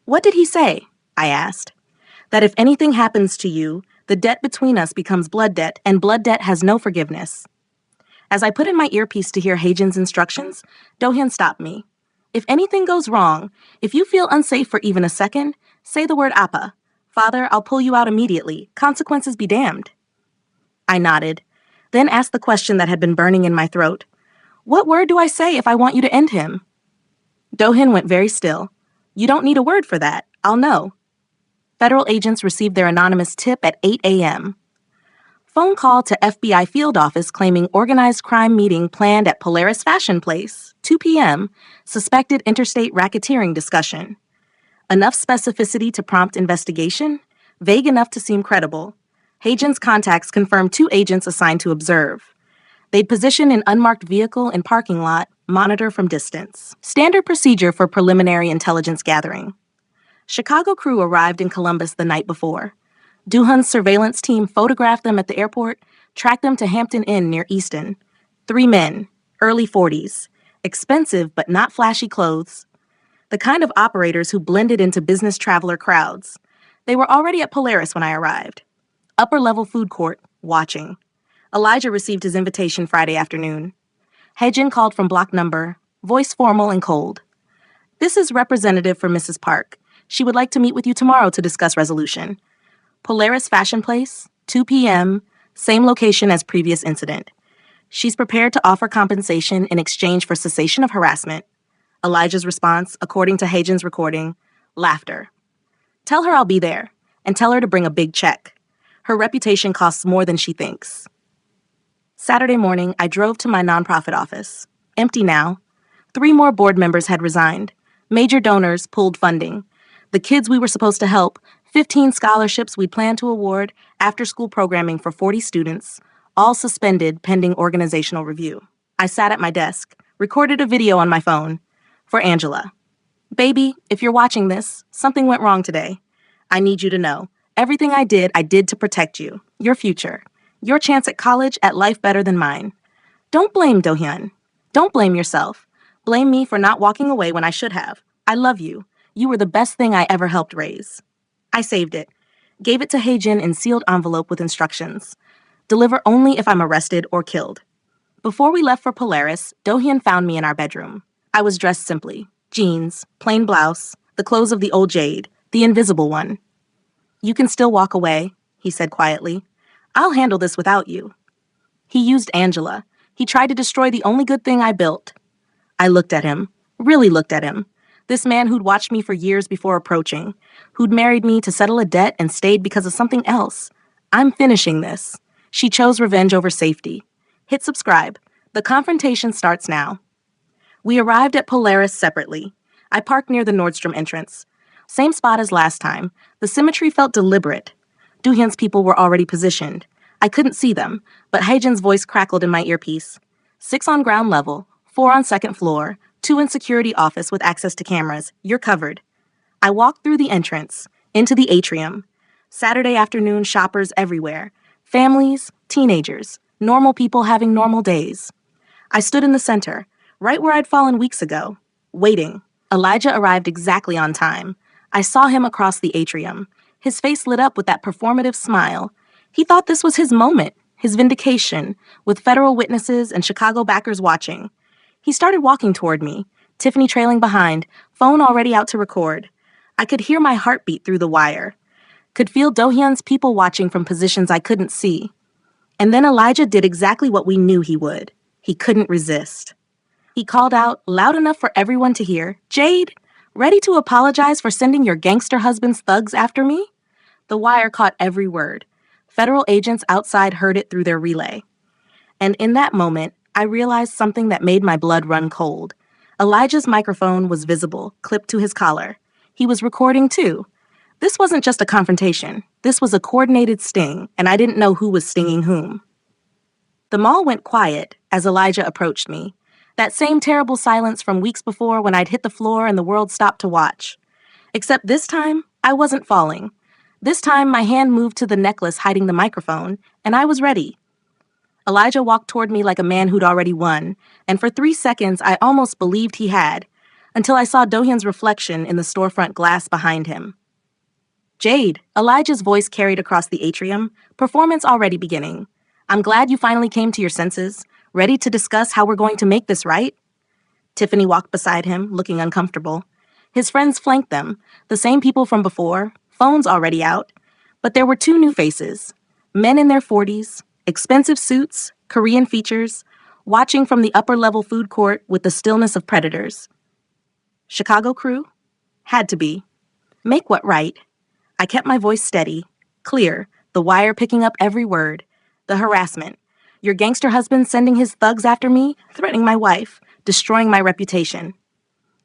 A: What did he say? I asked. That if anything happens to you, the debt between us becomes blood debt, and blood debt has no forgiveness. As I put in my earpiece to hear Haejin's instructions, Dohyun stopped me. If anything goes wrong, if you feel unsafe for even a second, say the word Appa. Father, I'll pull you out immediately. Consequences be damned. I nodded, then asked the question that had been burning in my throat. What word do I say if I want you to end him? Dohyun went very still. You don't need a word for that. I'll know. Federal agents received their anonymous tip at 8 a.m. Phone call to FBI field office claiming organized crime meeting planned at Polaris Fashion Place, 2 p.m., suspected interstate racketeering discussion. Enough specificity to prompt investigation? Vague enough to seem credible. Haejin's contacts confirmed 2 agents assigned to observe. They'd position an unmarked vehicle in parking lot, monitor from distance. Standard procedure for preliminary intelligence gathering. Chicago crew arrived in Columbus the night before. Doohan's surveillance team photographed them at the airport, tracked them to Hampton Inn near Easton. 3 men, early 40s, expensive but not flashy clothes. The kind of operators who blended into business traveler crowds. They were already at Polaris when I arrived. Upper-level food court, watching. Elijah received his invitation Friday afternoon. Haejin called from block number, voice formal and cold. This is representative for Mrs. Park. She would like to meet with you tomorrow to discuss resolution. Polaris Fashion Place, 2 p.m., same location as previous incident. She's prepared to offer compensation in exchange for cessation of harassment. Elijah's response, according to Haejin's recording, laughter. Tell her I'll be there, and tell her to bring a big check. Her reputation costs more than she thinks. Saturday morning, I drove to my nonprofit office. Empty now. 3 more board members had resigned. Major donors pulled funding. The kids we were supposed to help, 15 scholarships we'd planned to award, after-school programming for 40 students, all suspended pending organizational review. I sat at my desk, recorded a video on my phone. For Angela. Baby, if you're watching this, something went wrong today. I need you to know. Everything I did to protect you, your future, your chance at college, at life better than mine. Don't blame Dohyun. Don't blame yourself. Blame me for not walking away when I should have. I love you. You were the best thing I ever helped raise. I saved it. Gave it to Haejin in sealed envelope with instructions. Deliver only if I'm arrested or killed. Before we left for Polaris, Dohyun found me in our bedroom. I was dressed simply. Jeans, plain blouse, the clothes of the old Jade, the invisible one. You can still walk away, he said quietly. I'll handle this without you. He used Angela. He tried to destroy the only good thing I built. I looked at him, really looked at him. This man who'd watched me for years before approaching, who'd married me to settle a debt and stayed because of something else. I'm finishing this. She chose revenge over safety. Hit subscribe. The confrontation starts now. We arrived at Polaris separately. I parked near the Nordstrom entrance. Same spot as last time. The symmetry felt deliberate. Doohyun's people were already positioned. I couldn't see them, but Haejin's voice crackled in my earpiece. 6 on ground level, 4 on second floor, 2 in security office with access to cameras. You're covered. I walked through the entrance, into the atrium. Saturday afternoon shoppers everywhere. Families, teenagers, normal people having normal days. I stood in the center, right where I'd fallen weeks ago, waiting. Elijah arrived exactly on time. I saw him across the atrium. His face lit up with that performative smile. He thought this was his moment, his vindication, with federal witnesses and Chicago backers watching. He started walking toward me, Tiffany trailing behind, phone already out to record. I could hear my heartbeat through the wire. Could feel Do-hyun's people watching from positions I couldn't see. And then Elijah did exactly what we knew he would. He couldn't resist. He called out, loud enough for everyone to hear, "Jade, ready to apologize for sending your gangster husband's thugs after me?" The wire caught every word. Federal agents outside heard it through their relay. And in that moment, I realized something that made my blood run cold. Elijah's microphone was visible, clipped to his collar. He was recording too. This wasn't just a confrontation. This was a coordinated sting, and I didn't know who was stinging whom. The mall went quiet as Elijah approached me. That same terrible silence from weeks before when I'd hit the floor and the world stopped to watch. Except this time, I wasn't falling. This time, my hand moved to the necklace hiding the microphone, and I was ready. Elijah walked toward me like a man who'd already won, and for 3 seconds, I almost believed he had, until I saw Do-hyun's reflection in the storefront glass behind him. "Jade," Elijah's voice carried across the atrium, performance already beginning. "I'm glad you finally came to your senses, ready to discuss how we're going to make this right?" Tiffany walked beside him, looking uncomfortable. His friends flanked them, the same people from before, phones already out. But there were 2 new faces, men in their 40s, expensive suits, Korean features, watching from the upper-level food court with the stillness of predators. Chicago crew? Had to be. Make what right? I kept my voice steady, clear, the wire picking up every word. The harassment. Your gangster husband sending his thugs after me, threatening my wife, destroying my reputation.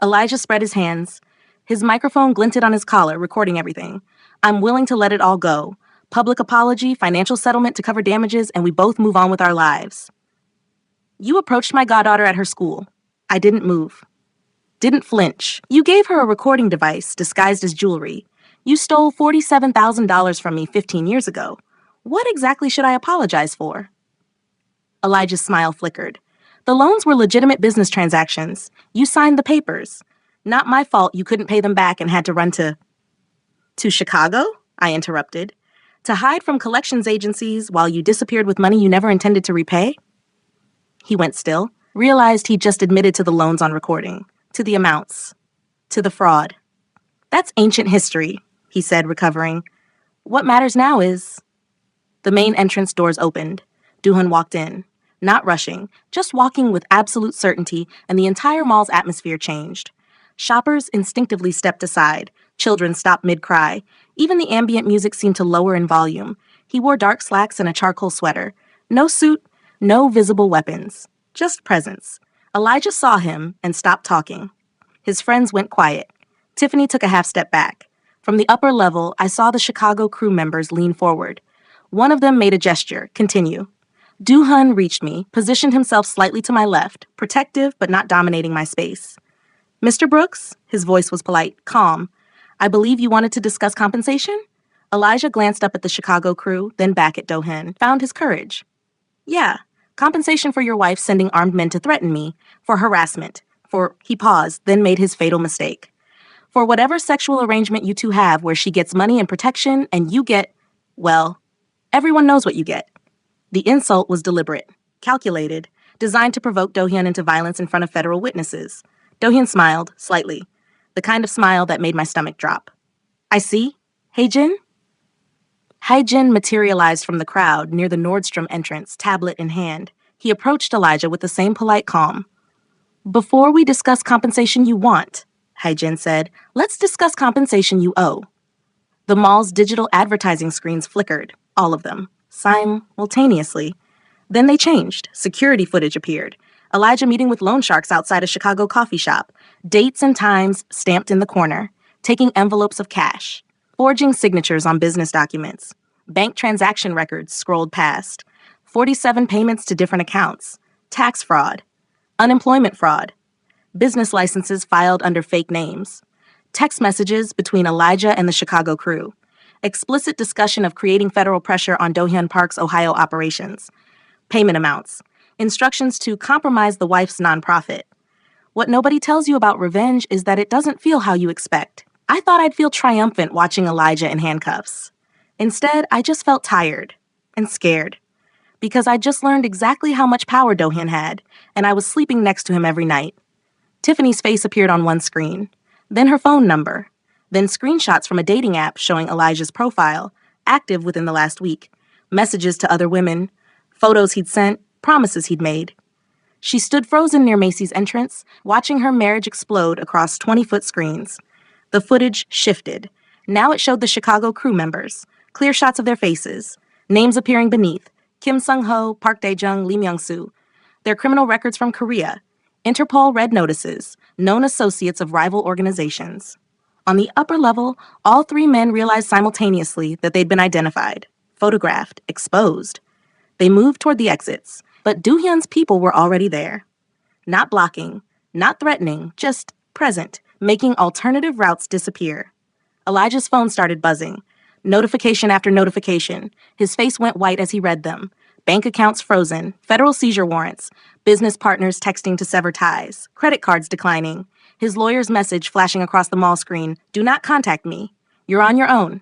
A: Elijah spread his hands. His microphone glinted on his collar, recording everything. I'm willing to let it all go. Public apology, financial settlement to cover damages, and we both move on with our lives. You approached my goddaughter at her school. I didn't move. Didn't flinch. You gave her a recording device disguised as jewelry. You stole $47,000 from me 15 years ago. What exactly should I apologize for? Elijah's smile flickered. The loans were legitimate business transactions. You signed the papers. Not my fault you couldn't pay them back and had to run to Chicago? I interrupted. To hide from collections agencies while you disappeared with money you never intended to repay? He went still, realized he'd just admitted to the loans on recording, to the amounts, to the fraud. That's ancient history, he said, recovering. What matters now is... The main entrance doors opened. Do-hyun walked in. Not rushing, just walking with absolute certainty, and the entire mall's atmosphere changed. Shoppers instinctively stepped aside. Children stopped mid-cry. Even the ambient music seemed to lower in volume. He wore dark slacks and a charcoal sweater. No suit, no visible weapons. Just presence. Elijah saw him and stopped talking. His friends went quiet. Tiffany took a half step back. From the upper level, I saw the Chicago crew members lean forward. One of them made a gesture. Continue. Do-hyun reached me, positioned himself slightly to my left, protective but not dominating my space. "Mr. Brooks?" His voice was polite, calm. "I believe you wanted to discuss compensation?" Elijah glanced up at the Chicago crew, then back at Do-hyun, found his courage. "Yeah, compensation for your wife sending armed men to threaten me, for harassment, for..." He paused, then made his fatal mistake. "For whatever sexual arrangement you two have where she gets money and protection and you get, well, everyone knows what you get." The insult was deliberate, calculated, designed to provoke Do-hyun into violence in front of federal witnesses. Do-hyun smiled, slightly, the kind of smile that made my stomach drop. "I see. Haejin?" Haejin materialized from the crowd near the Nordstrom entrance, tablet in hand. He approached Elijah with the same polite calm. "Before we discuss compensation you want," Haejin said, "let's discuss compensation you owe." The mall's digital advertising screens flickered, all of them, simultaneously. Then they changed. Security footage appeared. Elijah meeting with loan sharks outside a Chicago coffee shop. Dates and times stamped in the corner. Taking envelopes of cash. Forging signatures on business documents. Bank transaction records scrolled past. 47 payments to different accounts. Tax fraud. Unemployment fraud. Business licenses filed under fake names. Text messages between Elijah and the Chicago crew. Explicit discussion of creating federal pressure on Do-hyun Park's Ohio operations. Payment amounts. Instructions to compromise the wife's nonprofit. What nobody tells you about revenge is that it doesn't feel how you expect. I thought I'd feel triumphant watching Elijah in handcuffs. Instead, I just felt tired and scared because I'd just learned exactly how much power Do-hyun had, and I was sleeping next to him every night. Tiffany's face appeared on one screen, then her phone number, then screenshots from a dating app showing Elijah's profile, active within the last week, messages to other women, photos he'd sent, promises he'd made. She stood frozen near Macy's entrance, watching her marriage explode across 20-foot screens. The footage shifted. Now it showed the Chicago crew members, clear shots of their faces, names appearing beneath, Kim Sung-ho, Park Dae-jung, Lee Myung-soo. Their criminal records from Korea, Interpol red notices, known associates of rival organizations. On the upper level, all three men realized simultaneously that they'd been identified, photographed, exposed. They moved toward the exits, but Do-hyun's people were already there. Not blocking, not threatening, just present, making alternative routes disappear. Elijah's phone started buzzing. Notification after notification. His face went white as he read them. Bank accounts frozen, federal seizure warrants, business partners texting to sever ties, credit cards declining. His lawyer's message flashing across the mall screen, "Do not contact me. You're on your own."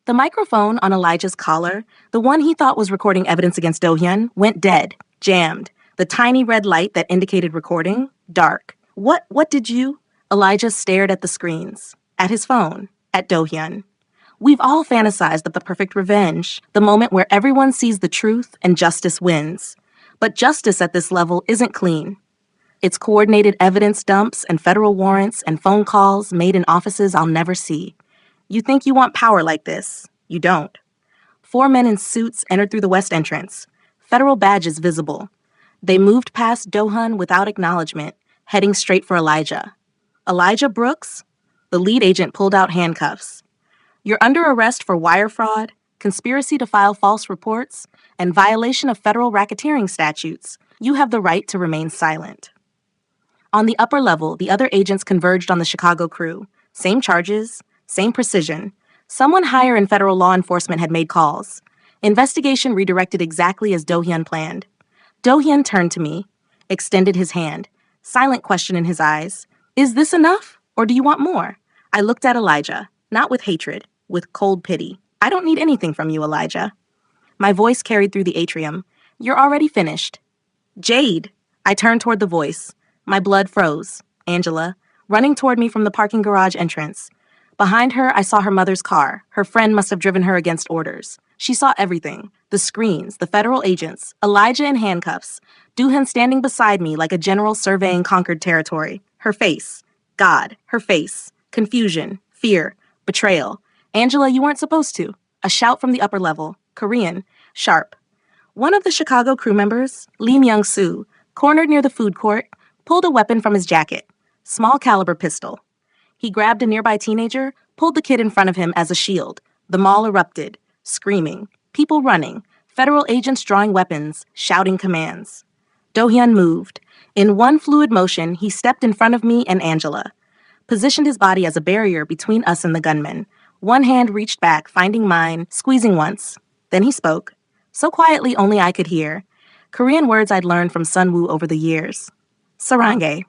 A: The microphone on Elijah's collar, the one he thought was recording evidence against Do-hyun, went dead, jammed. The tiny red light that indicated recording, dark. What did you? Elijah stared at the screens, at his phone, at Do-hyun. We've all fantasized of the perfect revenge, the moment where everyone sees the truth and justice wins. But justice at this level isn't clean. It's coordinated evidence dumps and federal warrants and phone calls made in offices I'll never see. You think you want power like this. You don't. 4 men in suits entered through the west entrance, federal badges visible. They moved past Do-hyun without acknowledgement, heading straight for Elijah. Elijah Brooks? The lead agent pulled out handcuffs. You're under arrest for wire fraud, conspiracy to file false reports, and violation of federal racketeering statutes. You have the right to remain silent. On the upper level, the other agents converged on the Chicago crew. Same charges, same precision. Someone higher in federal law enforcement had made calls. Investigation redirected exactly as Do-hyun planned. Do-hyun turned to me, extended his hand, silent question in his eyes. Is this enough, or do you want more? I looked at Elijah, not with hatred, with cold pity. I don't need anything from you, Elijah. My voice carried through the atrium. You're already finished. Jade! I turned toward the voice. My blood froze. Angela, running toward me from the parking garage entrance. Behind her, I saw her mother's car. Her friend must have driven her against orders. She saw everything. The screens, the federal agents, Elijah in handcuffs, Do-hyun standing beside me like a general surveying conquered territory. Her face. God. Her face. Confusion. Fear. Betrayal. Angela, you weren't supposed to. A shout from the upper level. Korean. Sharp. One of the Chicago crew members, Lee Myung-soo, cornered near the food court, pulled a weapon from his jacket. Small caliber pistol. He grabbed a nearby teenager, pulled the kid in front of him as a shield. The mall erupted, screaming, people running, federal agents drawing weapons, shouting commands. Do-hyun moved. In one fluid motion, he stepped in front of me and Angela, positioned his body as a barrier between us and the gunman. One hand reached back, finding mine, squeezing once. Then he spoke, so quietly only I could hear, Korean words I'd learned from Sunwoo over the years. Sarange.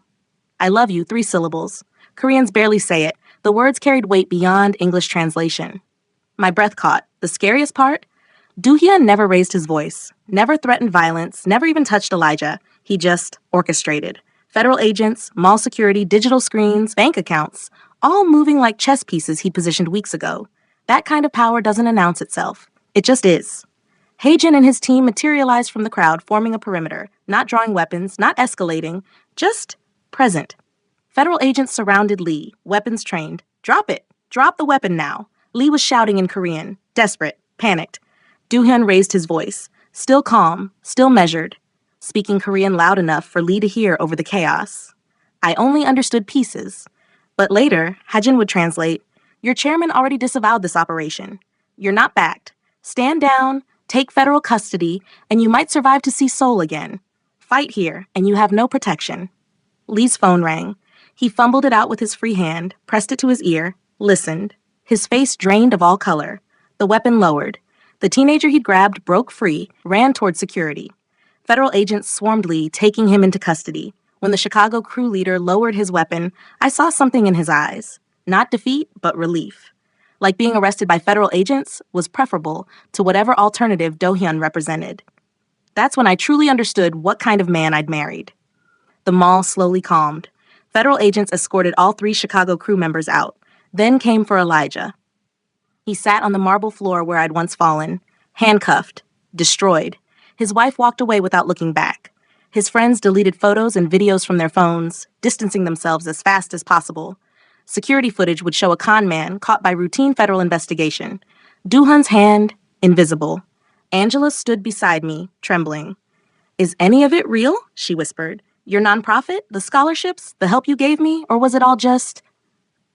A: I love you, 3 syllables. Koreans barely say it. The words carried weight beyond English translation. My breath caught. The scariest part? Do-hyun never raised his voice, never threatened violence, never even touched Elijah. He just orchestrated. Federal agents, mall security, digital screens, bank accounts, all moving like chess pieces he'd positioned weeks ago. That kind of power doesn't announce itself. It just is. Haejin and his team materialized from the crowd, forming a perimeter, not drawing weapons, not escalating, just present. Federal agents surrounded Lee, weapons trained. Drop it! Drop the weapon now! Lee was shouting in Korean, desperate, panicked. Do-hyun raised his voice, still calm, still measured, speaking Korean loud enough for Lee to hear over the chaos. I only understood pieces. But later, Haejin would translate, your chairman already disavowed this operation. You're not backed. Stand down, take federal custody, and you might survive to see Seoul again. Fight here, and you have no protection. Lee's phone rang. He fumbled it out with his free hand, pressed it to his ear, listened. His face drained of all color. The weapon lowered. The teenager he'd grabbed broke free, ran toward security. Federal agents swarmed Lee, taking him into custody. When the Chicago crew leader lowered his weapon, I saw something in his eyes. Not defeat, but relief. Like being arrested by federal agents was preferable to whatever alternative Do-hyun represented. That's when I truly understood what kind of man I'd married. The mall slowly calmed. Federal agents escorted all 3 Chicago crew members out, then came for Elijah. He sat on the marble floor where I'd once fallen, handcuffed, destroyed. His wife walked away without looking back. His friends deleted photos and videos from their phones, distancing themselves as fast as possible. Security footage would show a con man caught by routine federal investigation. Do-hyun's hand, invisible. Angela stood beside me, trembling. "Is any of it real?" she whispered. "Your nonprofit, the scholarships, the help you gave me, or was it all just—"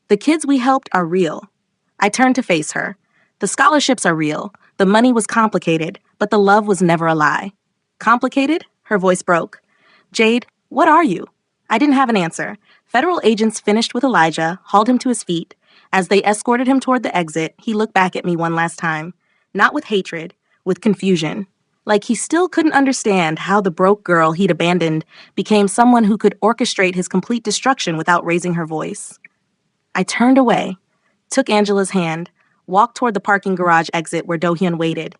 A: "The kids we helped are real." I turned to face her. "The scholarships are real. The money was complicated, but the love was never a lie." "Complicated?" Her voice broke. "Jade, what are you?" I didn't have an answer. Federal agents finished with Elijah, hauled him to his feet. As they escorted him toward the exit, he looked back at me one last time. Not with hatred, with confusion. Like he still couldn't understand how the broke girl he'd abandoned became someone who could orchestrate his complete destruction without raising her voice. I turned away, took Angela's hand, walked toward the parking garage exit where Do-hyun waited.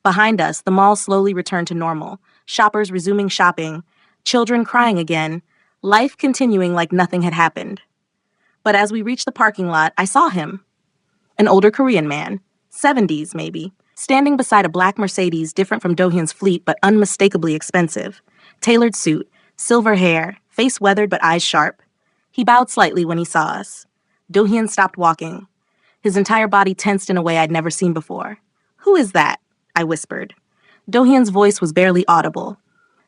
A: Behind us, the mall slowly returned to normal, shoppers resuming shopping, children crying again, life continuing like nothing had happened. But as we reached the parking lot, I saw him. An older Korean man, 70s maybe, standing beside a black Mercedes different from Do-hyun's fleet but unmistakably expensive. Tailored suit, silver hair, face weathered but eyes sharp. He bowed slightly when he saw us. Do-hyun stopped walking. His entire body tensed in a way I'd never seen before. "Who is that?" I whispered. Do-hyun's voice was barely audible.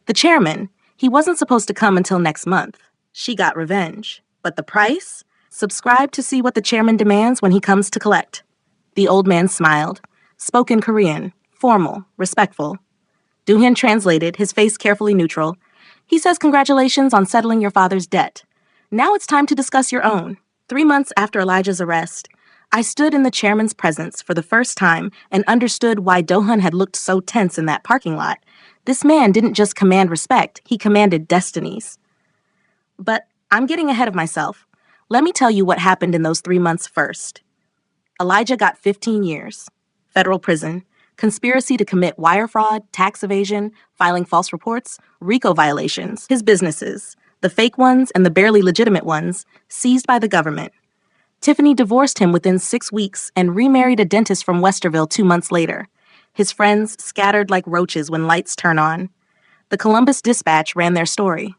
A: "The chairman. He wasn't supposed to come until next month. She got revenge. But the price? Subscribe to see what the chairman demands when he comes to collect." The old man smiled. Spoke in Korean. Formal. Respectful. Do-hyun translated, his face carefully neutral. "He says congratulations on settling your father's debt. Now it's time to discuss your own." 3 months after Elijah's arrest, I stood in the chairman's presence for the first time and understood why Do-hyun had looked so tense in that parking lot. This man didn't just command respect, he commanded destinies. But I'm getting ahead of myself. Let me tell you what happened in those 3 months first. Elijah got 15 years. Federal prison. Conspiracy to commit wire fraud, tax evasion, filing false reports, RICO violations. His businesses, the fake ones and the barely legitimate ones, seized by the government. Tiffany divorced him within 6 weeks and remarried a dentist from Westerville 2 months later. His friends scattered like roaches when lights turn on. The Columbus Dispatch ran their story.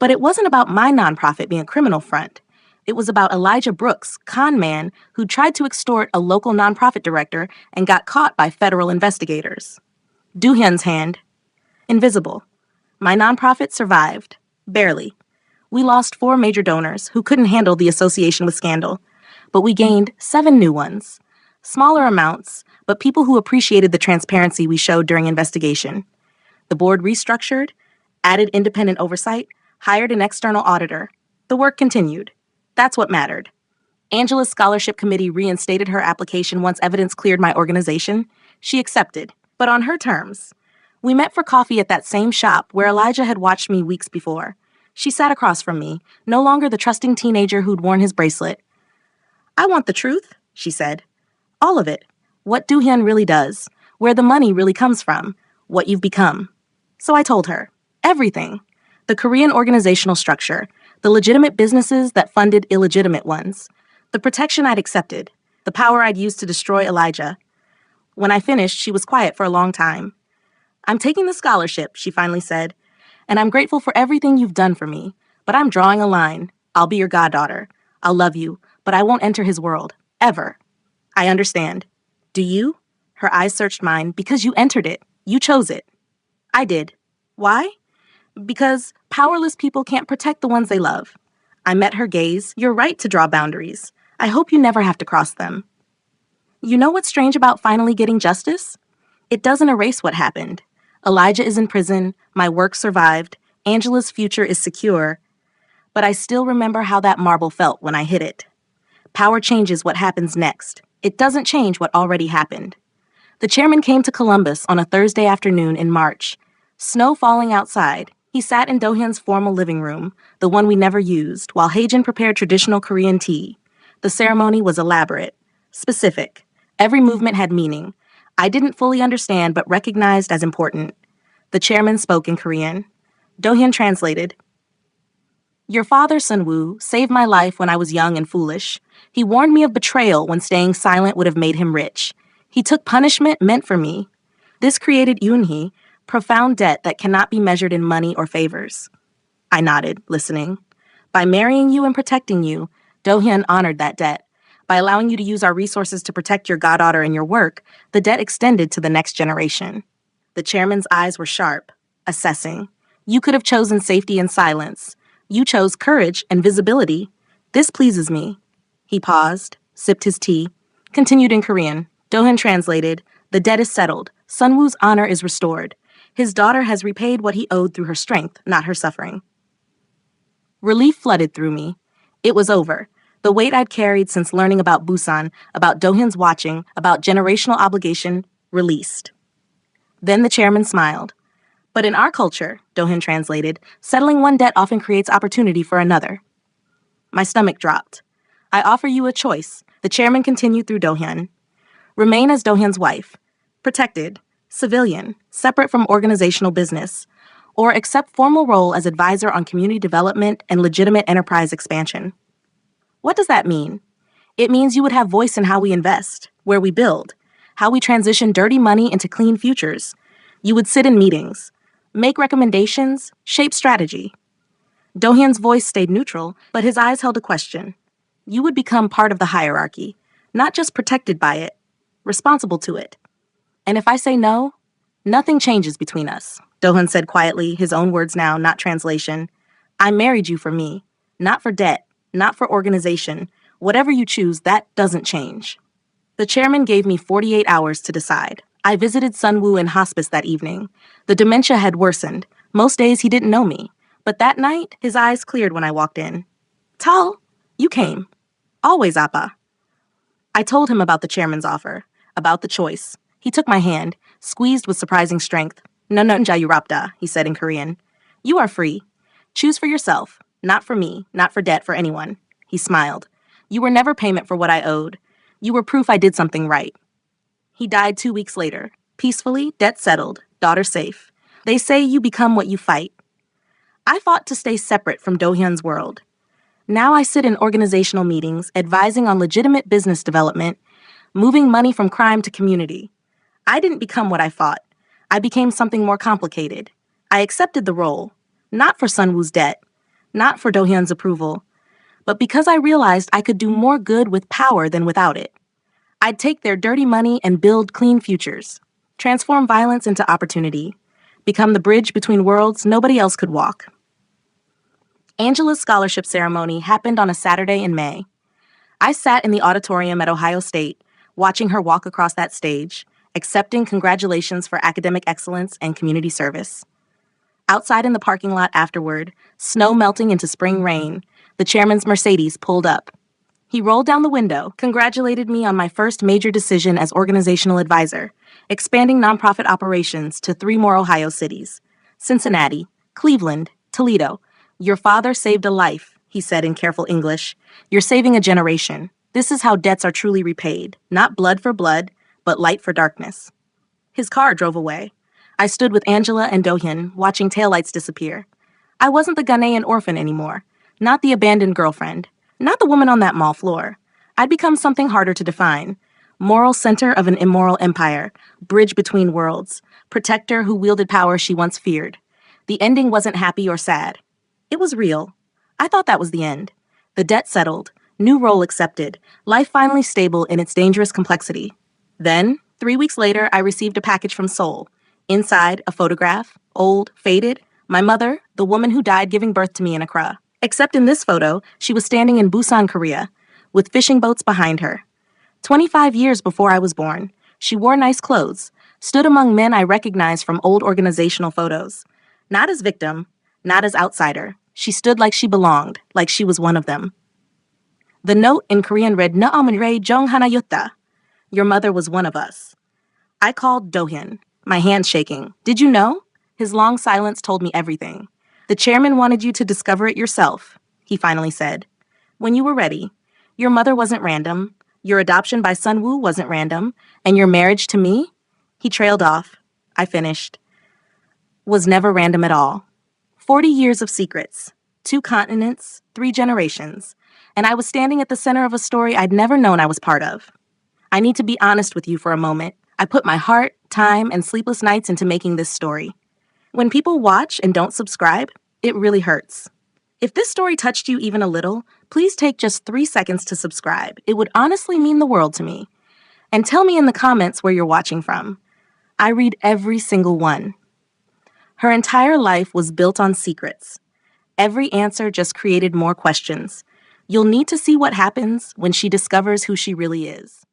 A: But it wasn't about my nonprofit being a criminal front. It was about Elijah Brooks, con man, who tried to extort a local nonprofit director and got caught by federal investigators. Do-hyun's hand. Invisible. My nonprofit survived. Barely. We lost 4 major donors who couldn't handle the association with scandal, but we gained 7 new ones. Smaller amounts, but people who appreciated the transparency we showed during investigation. The board restructured, added independent oversight, hired an external auditor. The work continued. That's what mattered. Angela's scholarship committee reinstated her application once evidence cleared my organization. She accepted, but on her terms. We met for coffee at that same shop where Elijah had watched me weeks before. She sat across from me, no longer the trusting teenager who'd worn his bracelet. "I want the truth," she said. "All of it. What Do-hyun really does, where the money really comes from, what you've become." So I told her. Everything. The Korean organizational structure, the legitimate businesses that funded illegitimate ones, the protection I'd accepted, the power I'd used to destroy Elijah. When I finished, she was quiet for a long time. "I'm taking the scholarship," she finally said, "and I'm grateful for everything you've done for me, but I'm drawing a line. I'll be your goddaughter. I'll love you, but I won't enter his world. Ever." "I understand. Do you?" Her eyes searched mine. "Because you entered it. You chose it." "I did." "Why?" "Because powerless people can't protect the ones they love." I met her gaze. "You're right to draw boundaries. I hope you never have to cross them." You know what's strange about finally getting justice? It doesn't erase what happened. Elijah is in prison, my work survived, Angela's future is secure, but I still remember how that marble felt when I hit it. Power changes what happens next. It doesn't change what already happened. The chairman came to Columbus on a Thursday afternoon in March. Snow falling outside. He sat in Do-hyun's formal living room, the one we never used, while Haejin prepared traditional Korean tea. The ceremony was elaborate, specific. Every movement had meaning. I didn't fully understand, but recognized as important. The chairman spoke in Korean. Do-hyun translated. Your father, Sun-woo, saved my life when I was young and foolish. He warned me of betrayal when staying silent would have made him rich. He took punishment meant for me. This created Yoonhee, profound debt that cannot be measured in money or favors. I nodded, listening. By marrying you and protecting you, Do-hyun honored that debt. By allowing you to use our resources to protect your goddaughter and your work, the debt extended to the next generation. The chairman's eyes were sharp, assessing. You could have chosen safety and silence. You chose courage and visibility. This pleases me. He paused, sipped his tea, continued in Korean. Do-hyun translated, the debt is settled. Sun-woo's honor is restored. His daughter has repaid what he owed through her strength, not her suffering. Relief flooded through me. It was over. The weight I'd carried since learning about Busan, about Do-hyun's watching, about generational obligation, released. Then the chairman smiled. But in our culture, Do-hyun translated, settling one debt often creates opportunity for another. My stomach dropped. I offer you a choice, the chairman continued through Do-hyun. Remain as Do-hyun's wife, protected, civilian, separate from organizational business, or accept formal role as advisor on community development and legitimate enterprise expansion. What does that mean? It means you would have voice in how we invest, where we build, how we transition dirty money into clean futures. You would sit in meetings, make recommendations, shape strategy. Do-hyun's voice stayed neutral, but his eyes held a question. You would become part of the hierarchy, not just protected by it, responsible to it. And if I say no, nothing changes between us, Do-hyun said quietly, his own words now, not translation. I married you for me, not for debt, not for organization. Whatever you choose, that doesn't change. The chairman gave me 48 hours to decide. I visited Sun-woo in hospice that evening. The dementia had worsened. Most days he didn't know me. But that night, his eyes cleared when I walked in. Tal, you came. Always, Appa. I told him about the chairman's offer, about the choice. He took my hand, squeezed with surprising strength. No, Jayurapda, he said in Korean. You are free. Choose for yourself. Not for me, not for debt, for anyone. He smiled. You were never payment for what I owed. You were proof I did something right. He died 2 weeks later. Peacefully, debt settled, daughter safe. They say you become what you fight. I fought to stay separate from Do-hyun's world. Now I sit in organizational meetings, advising on legitimate business development, moving money from crime to community. I didn't become what I fought. I became something more complicated. I accepted the role, not for Sun-woo's debt, not for Do-hyun's approval, but because I realized I could do more good with power than without it. I'd take their dirty money and build clean futures, transform violence into opportunity, become the bridge between worlds nobody else could walk. Angela's scholarship ceremony happened on a Saturday in May. I sat in the auditorium at Ohio State, watching her walk across that stage, accepting congratulations for academic excellence and community service. Outside in the parking lot afterward, snow melting into spring rain, the chairman's Mercedes pulled up. He rolled down the window, congratulated me on my first major decision as organizational advisor, expanding nonprofit operations to 3 more Ohio cities: Cincinnati, Cleveland, Toledo. Your father saved a life, he said in careful English. You're saving a generation. This is how debts are truly repaid, not blood for blood, but light for darkness. His car drove away. I stood with Angela and Do-hyun, watching taillights disappear. I wasn't the Ghanaian orphan anymore, not the abandoned girlfriend, not the woman on that mall floor. I'd become something harder to define. Moral center of an immoral empire, bridge between worlds, protector who wielded power she once feared. The ending wasn't happy or sad. It was real. I thought that was the end. The debt settled, new role accepted, life finally stable in its dangerous complexity. Then, 3 weeks later, I received a package from Seoul. Inside, a photograph, old, faded, my mother, the woman who died giving birth to me in Accra. Except in this photo, she was standing in Busan, Korea, with fishing boats behind her. 25 years before I was born. She wore nice clothes, stood among men I recognized from old organizational photos. Not as victim, not as outsider. She stood like she belonged, like she was one of them. The note in Korean read, "Naamre Jong Hanayutta." Your mother was one of us. I called Dohyun, my hands shaking. Did you know? His long silence told me everything. The chairman wanted you to discover it yourself, he finally said. When you were ready. Your mother wasn't random. Your adoption by Sun Woo wasn't random. And your marriage to me? He trailed off. I finished. Was never random at all. 40 years of secrets. 2 continents, 3 generations. And I was standing at the center of a story I'd never known I was part of. I need to be honest with you for a moment. I put my heart, time, and sleepless nights into making this story. When people watch and don't subscribe, it really hurts. If this story touched you even a little, please take just 3 seconds to subscribe. It would honestly mean the world to me. And tell me in the comments where you're watching from. I read every single one. Her entire life was built on secrets. Every answer just created more questions. You'll need to see what happens when she discovers who she really is.